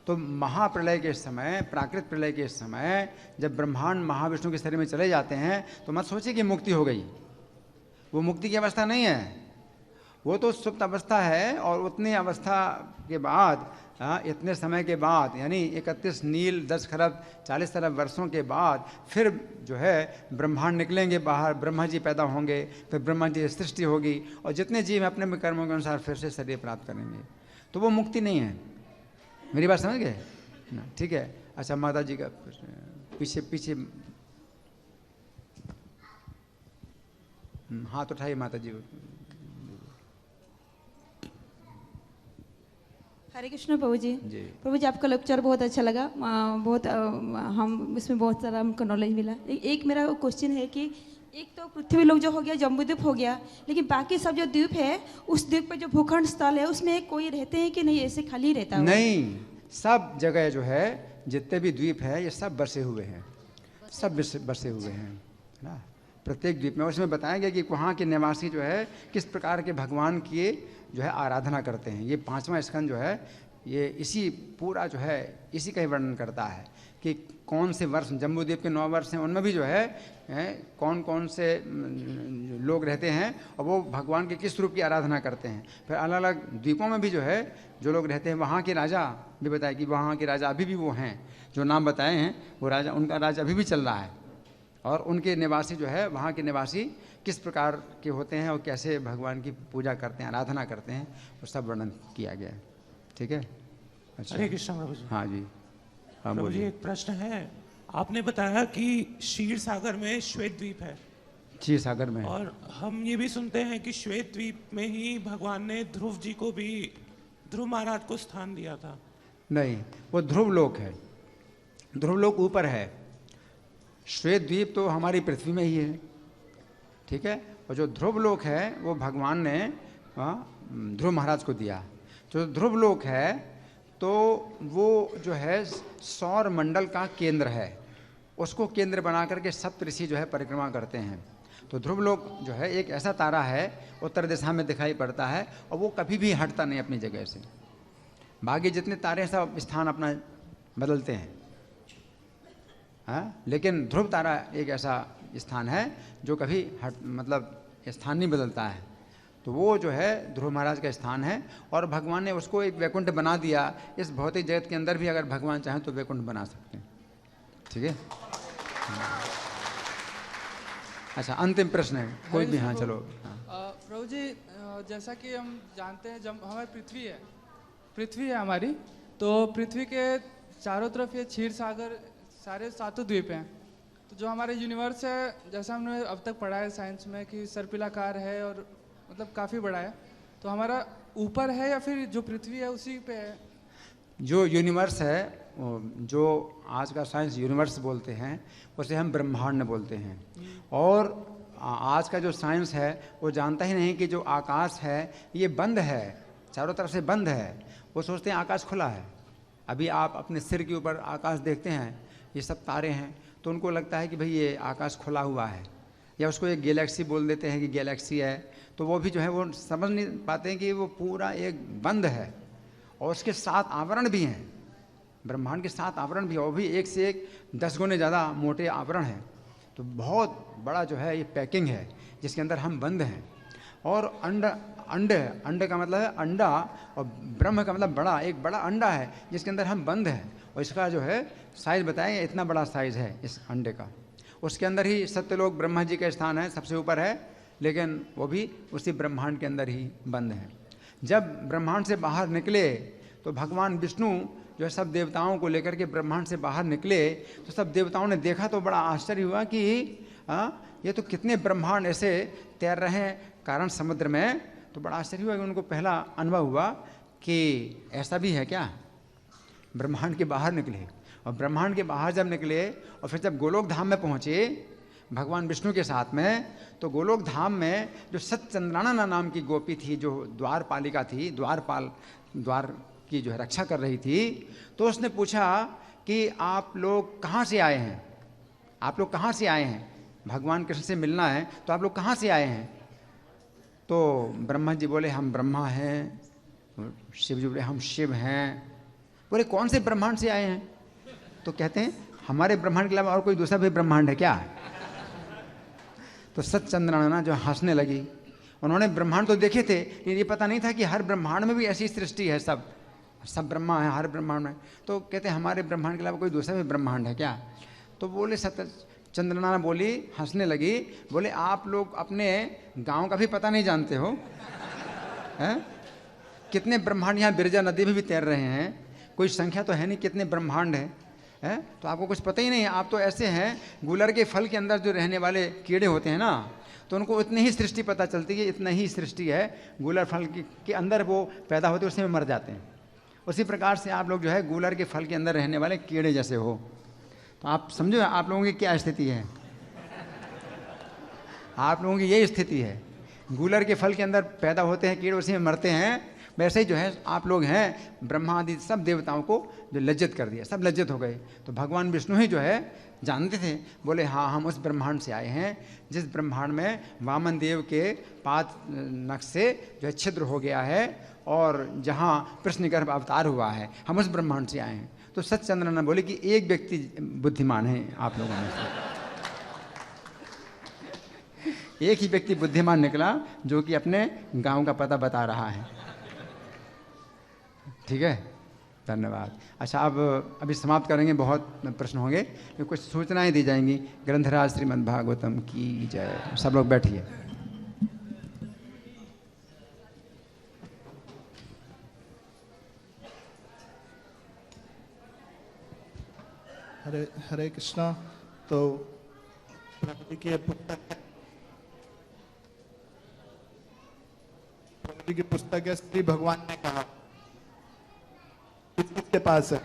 S1: तो महाप्रलय के समय, प्राकृत प्रलय के समय, जब ब्रह्मांड महाविष्णु के शरीर में चले जाते हैं, तो मत सोचिए कि मुक्ति हो गई। वो मुक्ति की अवस्था नहीं है, वो तो सुप्त अवस्था है। और उतनी अवस्था के बाद, इतने समय के बाद, यानी 31 नील 10 खरब 40 अरब वर्षों के बाद फिर जो है ब्रह्मांड निकलेंगे बाहर, ब्रह्मा जी पैदा होंगे, फिर ब्रह्मा जी सृष्टि होगी, और जितने जीव अपने कर्मों के अनुसार फिर से शरीर प्राप्त करेंगे। तो वो मुक्ति नहीं है। मेरी बात समझ गए ना? ठीक है। अच्छा, माता जी का पीछे हाथ उठाइए माता जी।
S9: हरे कृष्ण प्रभु जी। प्रभु जी, आपका लेक्चर बहुत अच्छा लगा। बहुत हम इसमें बहुत सारा हमको नॉलेज मिला। एक मेरा क्वेश्चन है कि एक तो पृथ्वी लोक जो हो गया, जम्बूद्वीप हो गया, लेकिन बाकी सब जो द्वीप है, उस द्वीप पे जो भूखंड स्थल है, उसमें कोई रहते हैं कि नहीं, ऐसे खाली रहता है?
S1: नहीं, सब जगह जो है, जितने भी द्वीप है, ये सब बसे हुए हैं, सब बसे हुए हैं ना, प्रत्येक द्वीप में। उसमें बताया गया कि वहाँ के निवासी जो है किस प्रकार के भगवान की जो है आराधना करते हैं। ये 5वां स्कंद जो है, ये इसी पूरा जो है इसी का ही वर्णन करता है कि कौन से वर्ष, जम्बूद्वीप के 9 वर्ष हैं, उनमें भी जो है कौन कौन से लोग रहते हैं, और वो भगवान के किस रूप की आराधना करते हैं। फिर अलग अलग द्वीपों में भी जो है जो लोग रहते हैं, वहाँ के राजा भी बताया कि वहाँ के राजा अभी भी वो हैं, जो नाम बताए हैं वो राजा, उनका राज अभी भी चल रहा है, और उनके निवासी जो है, वहाँ के निवासी किस प्रकार के होते हैं और कैसे भगवान की पूजा करते हैं, आराधना करते हैं, वो सब वर्णन किया गया है। ठीक है। अच्छा,
S10: हरे कृष्ण प्रभु जी।
S1: हाँ जी, हाँ
S10: प्रभु जी,
S1: बोलिए।
S10: एक प्रश्न है। आपने बताया कि क्षीर सागर में श्वेत द्वीप है।
S1: क्षीर सागर में,
S10: और हम ये भी सुनते हैं कि श्वेत द्वीप में ही भगवान ने ध्रुव जी को भी, ध्रुव महाराज को स्थान दिया था।
S1: नहीं, वो ध्रुव लोक है, ध्रुव लोक ऊपर है। श्वेत द्वीप तो हमारी पृथ्वी में ही है, ठीक है। और जो ध्रुव लोक है वो भगवान ने ध्रुव महाराज को दिया। जो ध्रुव लोक है तो वो जो है सौर मंडल का केंद्र है, उसको केंद्र बना करके सप्त ऋषि जो है परिक्रमा करते हैं। तो ध्रुव लोक जो है एक ऐसा तारा है, उत्तर दिशा में दिखाई पड़ता है, और वो कभी भी हटता नहीं अपनी जगह से। बाकी जितने तारे सब स्थान अपना बदलते हैं, लेकिन ध्रुव तारा एक ऐसा स्थान है जो कभी मतलब स्थान नहीं बदलता है। तो वो जो है ध्रुव महाराज का स्थान है, और भगवान ने उसको एक वैकुंठ बना दिया। इस भौतिक जगत के अंदर भी अगर भगवान चाहें तो वैकुंठ बना सकते हैं। ठीक है। अच्छा, अंतिम प्रश्न है कोई भी? हाँ, चलो।
S11: प्रभु जी, जैसा कि हम जानते हैं, जब हमारी पृथ्वी है हमारी, तो पृथ्वी के चारों तरफ ये क्षीर सागर, सारे 7 द्वीप हैं। तो जो हमारे यूनिवर्स है, जैसा हमने अब तक पढ़ा है साइंस में कि सर्पिलाकार है और मतलब काफ़ी बड़ा है, तो हमारा ऊपर है या फिर जो पृथ्वी है उसी पे है?
S1: जो यूनिवर्स है, जो आज का साइंस यूनिवर्स बोलते हैं, उसे हम ब्रह्मांड बोलते हैं। और आज का जो साइंस है वो जानता ही नहीं कि जो आकाश है ये बंद है, चारों तरफ से बंद है, वो सोचते हैं आकाश खुला है। अभी आप अपने सिर के ऊपर आकाश देखते हैं, ये सब तारे हैं, तो उनको लगता है कि भाई ये आकाश खुला हुआ है, या उसको एक गैलेक्सी बोल देते हैं कि गैलेक्सी है। तो वो भी जो है वो समझ नहीं पाते हैं कि वो पूरा एक बंद है और उसके 7 आवरण भी हैं, ब्रह्मांड के 7 आवरण भी, और भी एक से एक 10 गुने ज़्यादा मोटे आवरण हैं। तो बहुत बड़ा जो है ये पैकिंग है जिसके अंदर हम बंद हैं। और अंड का मतलब है अंडा, और ब्रह्म का मतलब बड़ा, एक बड़ा अंडा है जिसके अंदर हम बंद हैं। और इसका जो है साइज़ बताएंगे, इतना बड़ा साइज़ है इस अंडे का। उसके अंदर ही सत्यलोक ब्रह्मा जी का स्थान है, सबसे ऊपर है, लेकिन वो भी उसी ब्रह्मांड के अंदर ही बंद है। जब ब्रह्मांड से बाहर निकले तो भगवान विष्णु जो है सब देवताओं को लेकर के ब्रह्मांड से बाहर निकले, तो सब देवताओं ने देखा तो बड़ा आश्चर्य हुआ कि ये तो कितने ब्रह्मांड ऐसे तैर रहे हैं कारण समुद्र में। तो बड़ा आश्चर्य हुआ कि उनको पहला अनुभव हुआ कि ऐसा भी है क्या, ब्रह्मांड के बाहर निकले। और ब्रह्मांड के बाहर जब निकले और फिर जब गोलोक धाम में पहुँचे भगवान विष्णु के साथ में, तो गोलोक धाम में जो सत्यचंद्रानना नाम की गोपी थी, जो द्वारपालिका थी, द्वार की जो है रक्षा कर रही थी, तो उसने पूछा कि आप लोग कहाँ से आए हैं, आप लोग कहाँ से आए हैं, भगवान कृष्ण से मिलना है तो आप लोग कहाँ से आए हैं। तो ब्रह्मा जी बोले हम ब्रह्मा हैं, शिव जी बोले हम शिव हैं। बोले कौन से ब्रह्मांड से आए हैं, तो कहते हैं हमारे ब्रह्मांड के अलावा और कोई दूसरा भी ब्रह्मांड है क्या। तो सत्यचंद्रानना जो हंसने लगी, उन्होंने ब्रह्मांड तो देखे थे लेकिन ये पता नहीं था कि हर ब्रह्मांड में भी ऐसी सृष्टि है, सब ब्रह्मा है हर ब्रह्मांड में। तो कहते हैं हमारे ब्रह्मांड के अलावा कोई दूसरा भी ब्रह्मांड है क्या। तो बोले सत्यचंद्रानना बोली, हंसने लगी, बोले आप लोग अपने गांव का भी पता नहीं जानते हो हैं? कितने ब्रह्मांड, यहाँ बिरजा नदी में भी तैर रहे हैं, कोई संख्या तो है नहीं कितने ब्रह्मांड है। तो आपको कुछ पता ही नहीं है। आप तो ऐसे हैं गूलर के फल के अंदर जो रहने वाले कीड़े होते हैं ना, तो उनको इतनी ही सृष्टि पता चलती है, इतना ही सृष्टि है, गूलर फल के अंदर वो पैदा होते हैं, उसमें मर जाते हैं। उसी प्रकार से आप लोग जो है गूलर के फल के अंदर रहने वाले कीड़े जैसे हो। तो आप समझो आप लोगों की क्या स्थिति है, आप लोगों की यही स्थिति है। गूलर के फल के अंदर पैदा होते हैं कीड़े, उसी में मरते हैं। वैसे ही जो है आप लोग हैं, ब्रह्मा आदि सब देवताओं को जो लज्जित कर दिया, सब लज्जित हो गए। तो भगवान विष्णु ही जो है जानते थे, बोले हाँ हम उस ब्रह्मांड से आए हैं जिस ब्रह्मांड में वामन देव के पाद नख से जो है छिद्र हो गया है और जहाँ कृष्णगर्भ अवतार हुआ है, हम उस ब्रह्मांड से आए हैं। तो सत्यचंद्रानना बोले कि एक व्यक्ति बुद्धिमान है आप लोगों में से, एक ही व्यक्ति बुद्धिमान निकला जो कि अपने गांव का पता बता रहा है। ठीक है, धन्यवाद। अच्छा, अब अभी समाप्त करेंगे, बहुत प्रश्न होंगे, कुछ सूचनाएं दी जाएंगी। ग्रंथराज श्रीमद् भागवतम की जय। सब लोग बैठिए।
S12: हरे हरे कृष्णा। तो प्रभु की पुस्तक है, श्री भगवान ने कहा किसके पास है।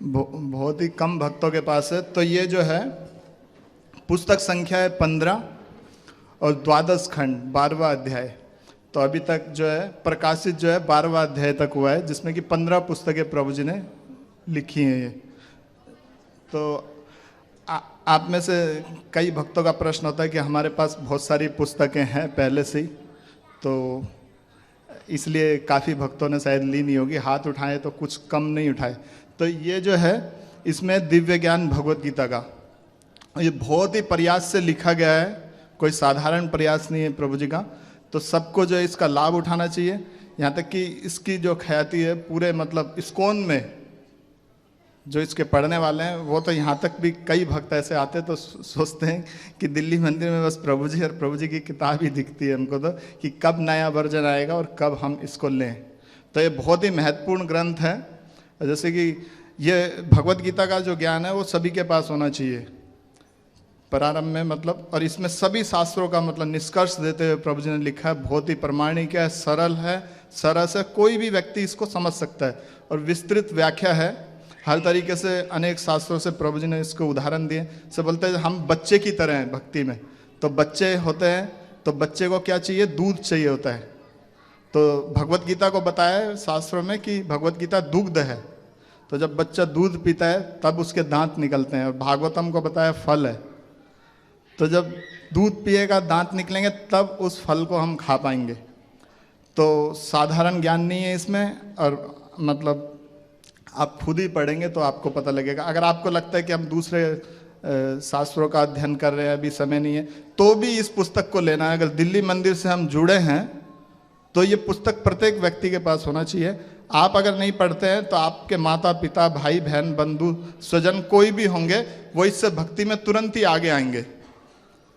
S12: बहुत ही कम भक्तों के पास है। तो ये जो है पुस्तक संख्या है 15 और 12 खंड 12वां अध्याय। तो अभी तक जो है प्रकाशित जो है 12वां अध्याय तक हुआ है, जिसमें कि 15 पुस्तकें प्रभु जी ने लिखी हैं। ये तो आप में से कई भक्तों का प्रश्न होता है कि हमारे पास बहुत सारी पुस्तकें हैं पहले से ही, तो इसलिए काफ़ी भक्तों ने शायद ली नहीं होगी। हाथ उठाए तो कुछ कम नहीं उठाए। तो ये जो है इसमें दिव्य ज्ञान भगवत गीता का ये बहुत ही प्रयास से लिखा गया है, कोई साधारण प्रयास नहीं है प्रभु जी का। तो सबको जो है इसका लाभ उठाना चाहिए। यहाँ तक कि इसकी जो ख्याति है पूरे मतलब इस्कॉन में जो इसके पढ़ने वाले हैं, वो तो यहाँ तक भी कई भक्त ऐसे आते तो सोचते हैं कि दिल्ली मंदिर में बस प्रभु जी और प्रभु जी की किताब ही दिखती है हमको तो, कि कब नया वर्जन आएगा और कब हम इसको लें। तो ये बहुत ही महत्वपूर्ण ग्रंथ है। जैसे कि ये भगवत गीता का जो ज्ञान है वो सभी के पास होना चाहिए प्रारंभ में, मतलब। और इसमें सभी शास्त्रों का मतलब निष्कर्ष देते हुए प्रभु जी ने लिखा है। बहुत ही प्रामाणिक है, सरल है, सरस है, कोई भी व्यक्ति इसको समझ सकता है। और विस्तृत व्याख्या है। हर तरीके से अनेक शास्त्रों से प्रभु जी ने इसको उदाहरण दिए। से बोलते हैं हम बच्चे की तरह हैं भक्ति में। तो बच्चे होते हैं तो बच्चे को क्या चाहिए? दूध चाहिए होता है। तो भगवत गीता को बताया है शास्त्रों में कि भगवत गीता दुग्ध है। तो जब बच्चा दूध पीता है तब उसके दांत निकलते हैं, और भागवतम को बताया फल है। तो जब दूध पिएगा दांत निकलेंगे तब उस फल को हम खा पाएंगे। तो साधारण ज्ञान नहीं है इसमें, और मतलब आप खुद ही पढ़ेंगे तो आपको पता लगेगा। अगर आपको लगता है कि हम दूसरे शास्त्रों का अध्ययन कर रहे हैं, अभी समय नहीं है, तो भी इस पुस्तक को लेना है। अगर दिल्ली मंदिर से हम जुड़े हैं तो ये पुस्तक प्रत्येक व्यक्ति के पास होना चाहिए। आप अगर नहीं पढ़ते हैं तो आपके माता पिता, भाई बहन, बंधु स्वजन कोई भी होंगे, वो इससे भक्ति में तुरंत ही आगे आएंगे।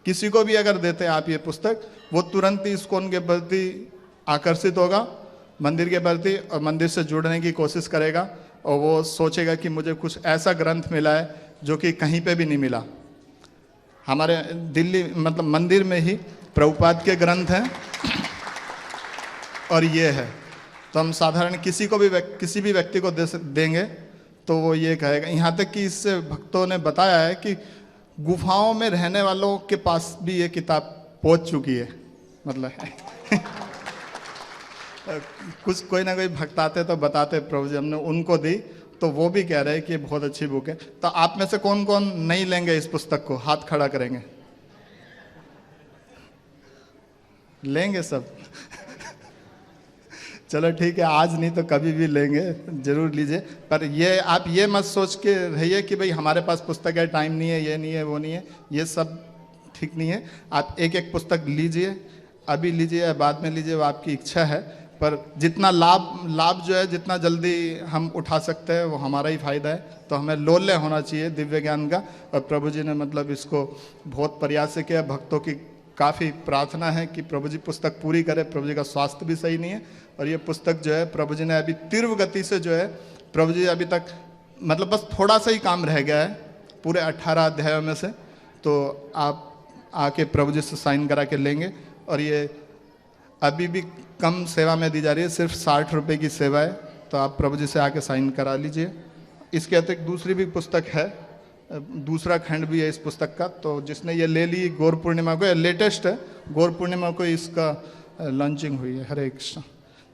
S12: किसी को भी अगर देते हैं आप ये पुस्तक, वो तुरंत ही इस्कॉन के प्रति आकर्षित होगा, मंदिर के प्रति, और मंदिर से जुड़ने की कोशिश करेगा। और वो सोचेगा कि मुझे कुछ ऐसा ग्रंथ मिला है जो कि कहीं पे भी नहीं मिला। हमारे दिल्ली मतलब मंदिर में ही प्रभुपाद के ग्रंथ हैं और ये है। तो हम साधारण किसी को भी किसी भी व्यक्ति को देंगे तो वो ये कहेगा। यहाँ तक कि इससे भक्तों ने बताया है कि गुफाओं में रहने वालों के पास भी ये किताब पहुँच चुकी है। मतलब कुछ कोई ना कोई भक्त आते तो बताते प्रभु जी हमने उनको दी, तो वो भी कह रहे हैं कि बहुत अच्छी बुक है। तो आप में से कौन कौन नहीं लेंगे इस पुस्तक को? हाथ खड़ा करेंगे। लेंगे सब? चलो ठीक है, आज नहीं तो कभी भी लेंगे, जरूर लीजिए। पर ये आप ये मत सोच के रहिए कि भाई हमारे पास पुस्तक है, टाइम नहीं है, ये नहीं है, वो नहीं है। ये सब ठीक नहीं है। आप एक एक पुस्तक लीजिए, अभी लीजिए या बाद में लीजिए, वो आपकी इच्छा है। पर जितना लाभ जो है जितना जल्दी हम उठा सकते हैं वो हमारा ही फायदा है। तो हमें लोल्य होना चाहिए दिव्य ज्ञान का। और प्रभु जी ने मतलब इसको बहुत प्रयास किया। भक्तों की काफ़ी प्रार्थना है कि प्रभु जी पुस्तक पूरी करे। प्रभु जी का स्वास्थ्य भी सही नहीं है, और ये पुस्तक जो है प्रभु जी ने अभी तीव्र गति से जो है प्रभु जी अभी तक मतलब बस थोड़ा सा ही काम रह गया है पूरे 18 अध्यायों में से। तो आप आके प्रभु जी से साइन करा के लेंगे। और ये अभी भी कम सेवा में दी जा रही है, सिर्फ 60 रुपये की सेवा है। तो आप प्रभु जी से आके साइन करा लीजिए। इसके अतिरिक्त दूसरी भी पुस्तक है, दूसरा खंड भी है इस पुस्तक का। तो जिसने ये ले ली गौर पूर्णिमा को, लेटेस्ट है, गौर पूर्णिमा को इसका लॉन्चिंग हुई है। हरे कृष्ण।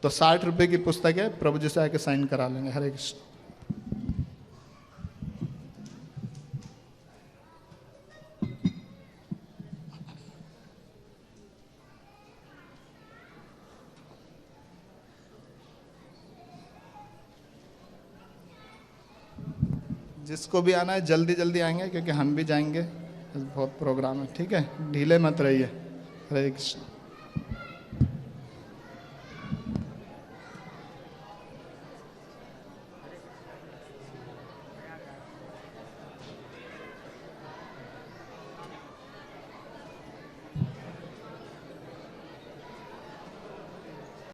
S12: तो 60 रुपये की पुस्तक है, प्रभु जी से आके साइन करा लेंगे। हरे कृष्ण। जिसको भी आना है जल्दी जल्दी आएंगे, क्योंकि हम भी जाएंगे, बहुत प्रोग्राम है। ठीक है, ढीले मत रहिए। हरे कृष्ण।